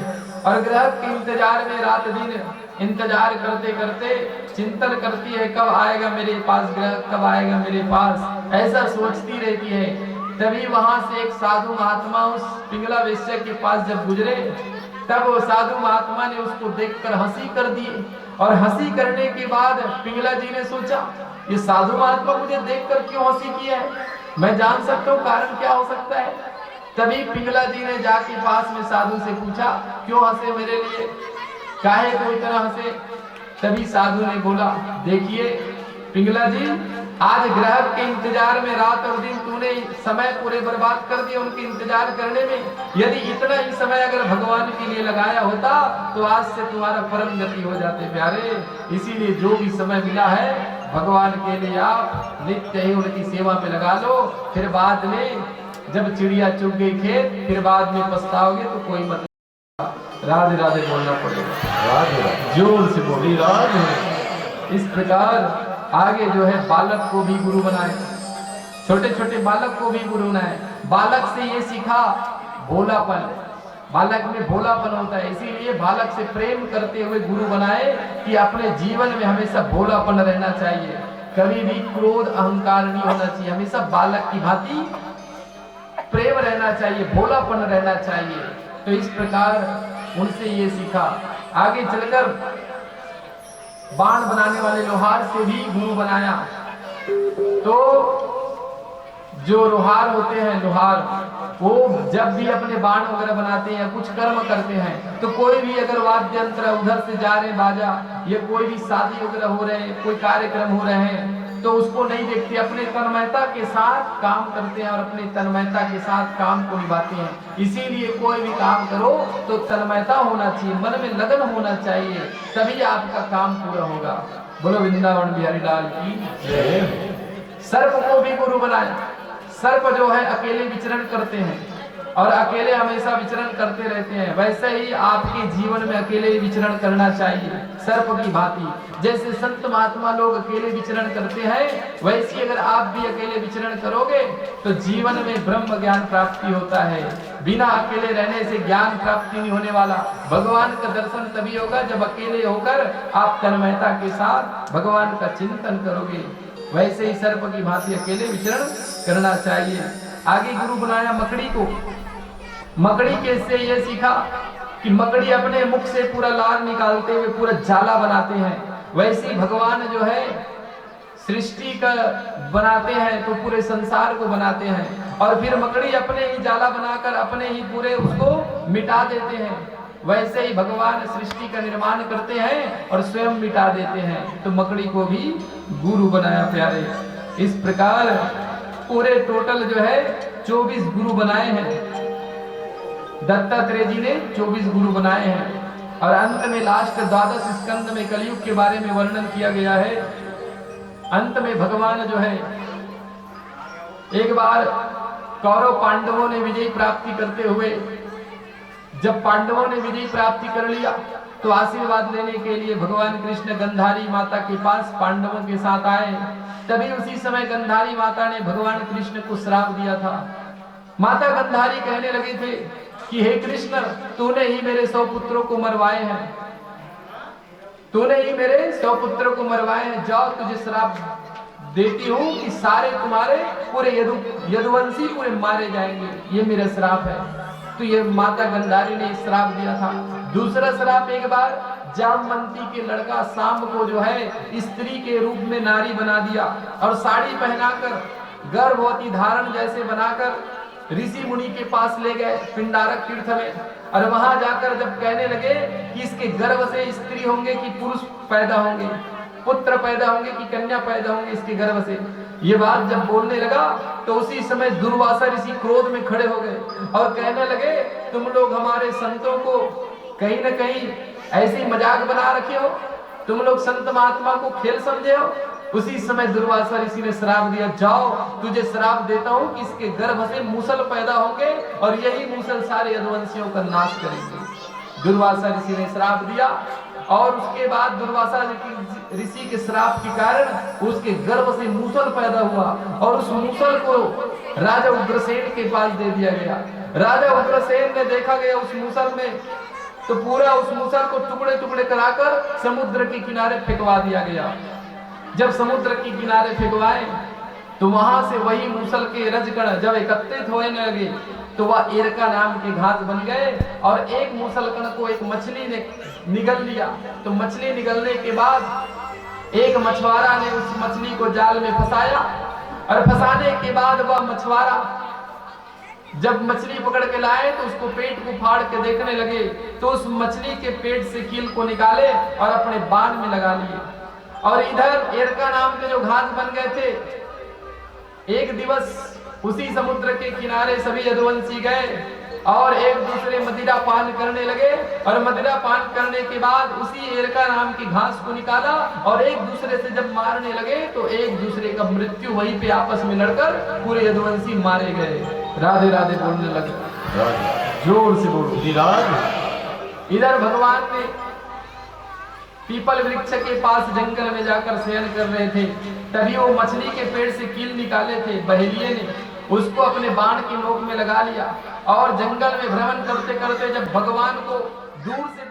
और ग्राहक के इंतजार में रात दिन इंतजार करते करते चिंतन करती है कब आएगा मेरे पास ग्राहक, कब आएगा मेरे पास, ऐसा सोचती रहती है। तभी वहां से एक साधु महात्मा उस पिंगला वेश्या के पास जब गुजरे, तब वो साधु महात्मा ने उसको देखकर हंसी कर दी, और हंसी करने के बाद पिंगला जी ने सोचा ये साधु महात्मा मुझे देखकर क्यों हंसी की है, मैं जान सकता हूँ कारण क्या हो सकता है। तभी पिंगला जी ने जाके पास में साधु से पूछा क्यों हंसे मेरे लिए, काहे को इतना हंसे। तभी साधु ने बोला देखिए पिंगला जी, आज ग्राहक के इंतजार में रात और दिन तूने समय पूरे बर्बाद कर दिए उनके इंतजार करने में। यदि इतना ही समय अगर भगवान के लिए लगाया होता तो आज से तुम्हारा परम गति हो जाते प्यारे। इसीलिए जो भी समय मिला है भगवान के लिए आप नित्य ही उनकी सेवा में लगा लो, फिर बाद में जब चिड़िया चुग गई खेत फिर बाद में पछताओगे तो कोई मतलब। राधे राधे बोलना पड़ेगा, राधे राधे जोर से बोली राधे। इस प्रकार आगे जो है बालक को भी गुरु बनाए, छोटे छोटे बालक को भी गुरु बनाए। बालक से ये सीखा भोलापन, बालक में भोलापन होता है, इसीलिए बालक से प्रेम करते हुए गुरु बनाए कि अपने जीवन में हमेशा भोलापन रहना चाहिए, कभी भी क्रोध अहंकार नहीं होना चाहिए, हमेशा बालक की भांति प्रेम रहना चाहिए, भोलापन रहना चाहिए। तो इस प्रकार उनसे ये सीखा। आगे चलकर बाण बनाने वाले लोहार से भी गुरु बनाया। तो जो लोहार होते हैं, लोहार वो जब भी अपने बाण वगैरह बनाते हैं, कुछ कर्म करते हैं, तो कोई भी अगर वाद्य यंत्र उधर से जा रहे बाजा, या कोई भी शादी वगैरह हो रहे हैं, कोई कार्यक्रम हो रहे हैं, तो उसको नहीं देखते, अपने तन्मयता के साथ काम करते हैं और अपने तन्मयता के साथ काम को निभाते हैं। इसीलिए कोई भी काम करो तो तन्मयता होना चाहिए, मन में लगन होना चाहिए, तभी आपका काम पूरा होगा। बोलो वृंदावन बिहारी लाल की जय। सर्प को भी गुरु बनाया। सर्प जो है अकेले विचरण करते हैं और अकेले हमेशा विचरण करते रहते हैं, वैसे ही आपके जीवन में अकेले विचरण करना चाहिए सर्प की भांति। जैसे संत महात्मा लोग अकेले विचरण करते हैं, वैसे अगर आप भी अकेले विचरण करोगे तो जीवन में ब्रह्म ज्ञान प्राप्ति होता है। बिना अकेले रहने से ज्ञान प्राप्ति नहीं होने वाला। भगवान का दर्शन तभी होगा जब अकेले होकर आप तन्मयता के साथ भगवान का चिंतन करोगे। वैसे ही सर्प की भांति अकेले विचरण करना चाहिए। आगे गुरु बनाया मकड़ी को। मकड़ी के से ये सीखा कि मकड़ी अपने मुख से पूरा लार निकालते हुए पूरा जाला बनाते हैं, वैसे ही भगवान जो है सृष्टि का बनाते हैं तो पूरे संसार को बनाते हैं, और फिर मकड़ी अपने ही जाला बनाकर अपने ही पूरे उसको मिटा देते हैं। वैसे ही भगवान सृष्टि का निर्माण करते हैं और स्वयं मिटा देते हैं। तो मकड़ी को भी गुरु बनाया प्यारे। इस प्रकार पूरे टोटल जो है 24 गुरु बनाए हैं। दत्तात्रेय जी ने 24 गुरु बनाए हैं। और अंत में लास्ट 12 स्कंद में कलयुग के बारे में वर्णन किया गया है। अंत में भगवान जो है, एक बार कौरव पांडवों ने विजय प्राप्ति करते हुए, जब पांडवों ने विजय प्राप्ति कर लिया तो आशीर्वाद लेने के लिए भगवान कृष्ण गंधारी माता के पास पांडवों के साथ आए। तभी उसी समय गंधारी माता ने भगवान कृष्ण को श्राप दिया था। माता गंधारी कहने लगे थे कि हे कृष्ण, तूने ही मेरे 100 पुत्रों को मरवाए हैं, तूने ही मेरे 100 पुत्रों को मरवाए हैं, जाओ तुझे श्राप देती हूँ कि सारे तुम्हारे पूरे यदुवंशी पूरे मारे जाएंगे, ये मेरा श्राप है। तो ये माता गंधारी ने श्राप दिया था। दूसरा श्राप, एक बार जामवंती के लड़का शाम को जो है स्त्री के रूप में नारी बना दिया और साड़ी पहनाकर गर्भवती धारण जैसे बनाकर ऋषि मुनि के पास ले गए पिंडारक तीर्थ में, और वहां जाकर जब कहने लगे कि इसके गर्भ से स्त्री होंगे कि पुरुष पैदा होंगे, पुत्र पैदा होंगे कि कन्या पैदा होंगे इसके गर्भ से, ये बात जब बोलने लगा तो उसी समय दुर्वासा ऋषि क्रोध में खड़े हो गए और कहने लगे, तुम लोग हमारे संतों को कहीं न कहीं ऐसी मजाक बना रखे हो, तुम लोग संत महात्मा को खेल समझे हो। उसी समय दुर्वासा ऋषि ने श्राप दिया, जाओ तुझे श्राप देता हूं कि इसके गर्भ से मूसल पैदा होंगे और यही मूसल सारे यदुवंशियों का नाश करेंगे। दुर्वासा ऋषि ने श्राप दिया और उसके बाद दुर्वासा ऋषि के श्राप के कारण उसके गर्भ से मूसल पैदा हुआ और उस मूसल को राजा उग्रसेन के पास दे दिया गया। राजा उग्रसेन ने देखा गया उस मूसल में, तो पूरा उस मूसल को टुकड़े टुकड़े कराकर समुद्र के किनारे फेंकवा दिया गया। जब समुद्र के किनारे फेंकवाए तो वहां से वही मूसल के रजगण जब एकत्रित होने लगे तो वह एरका नाम के घास बन गए और एक मूसल कण को एक मछली ने निगल लिया। तो मछली निगलने के बाद एक मछुआरा ने उस मछली को जाल में फंसाया और फंसाने के बाद वह मछुआरा जब मछली पकड़ के लाए तो उसको पेट को फाड़ के देखने लगे तो उस मछली के पेट से कील को निकाले और अपने बाण में लगा लिए। और इधर एरका नाम के जो घास बन गए थे, एक दिवस उसी समुद्र के किनारे सभी यदुवंशी गए और एक दूसरे मदिरा पान करने लगे और मदिरा पान करने के बाद उसी एरका नाम की घास को निकाला और एक दूसरे से जब मारने लगे तो एक दूसरे का मृत्यु वहीं पे आपस में लड़कर पूरे यदुवंशी मारे गए। राधे राधे बोलने लगे, जोर से बोलो। इधर भगवान ने पीपल वृक्ष के पास जंगल में जाकर शयन कर रहे थे। तभी वो मछली के पेट से कील निकाले थे, बहेलिये ने उसको अपने बाण की नोक में लगा लिया और जंगल में भ्रमण करते करते जब भगवान को दूर से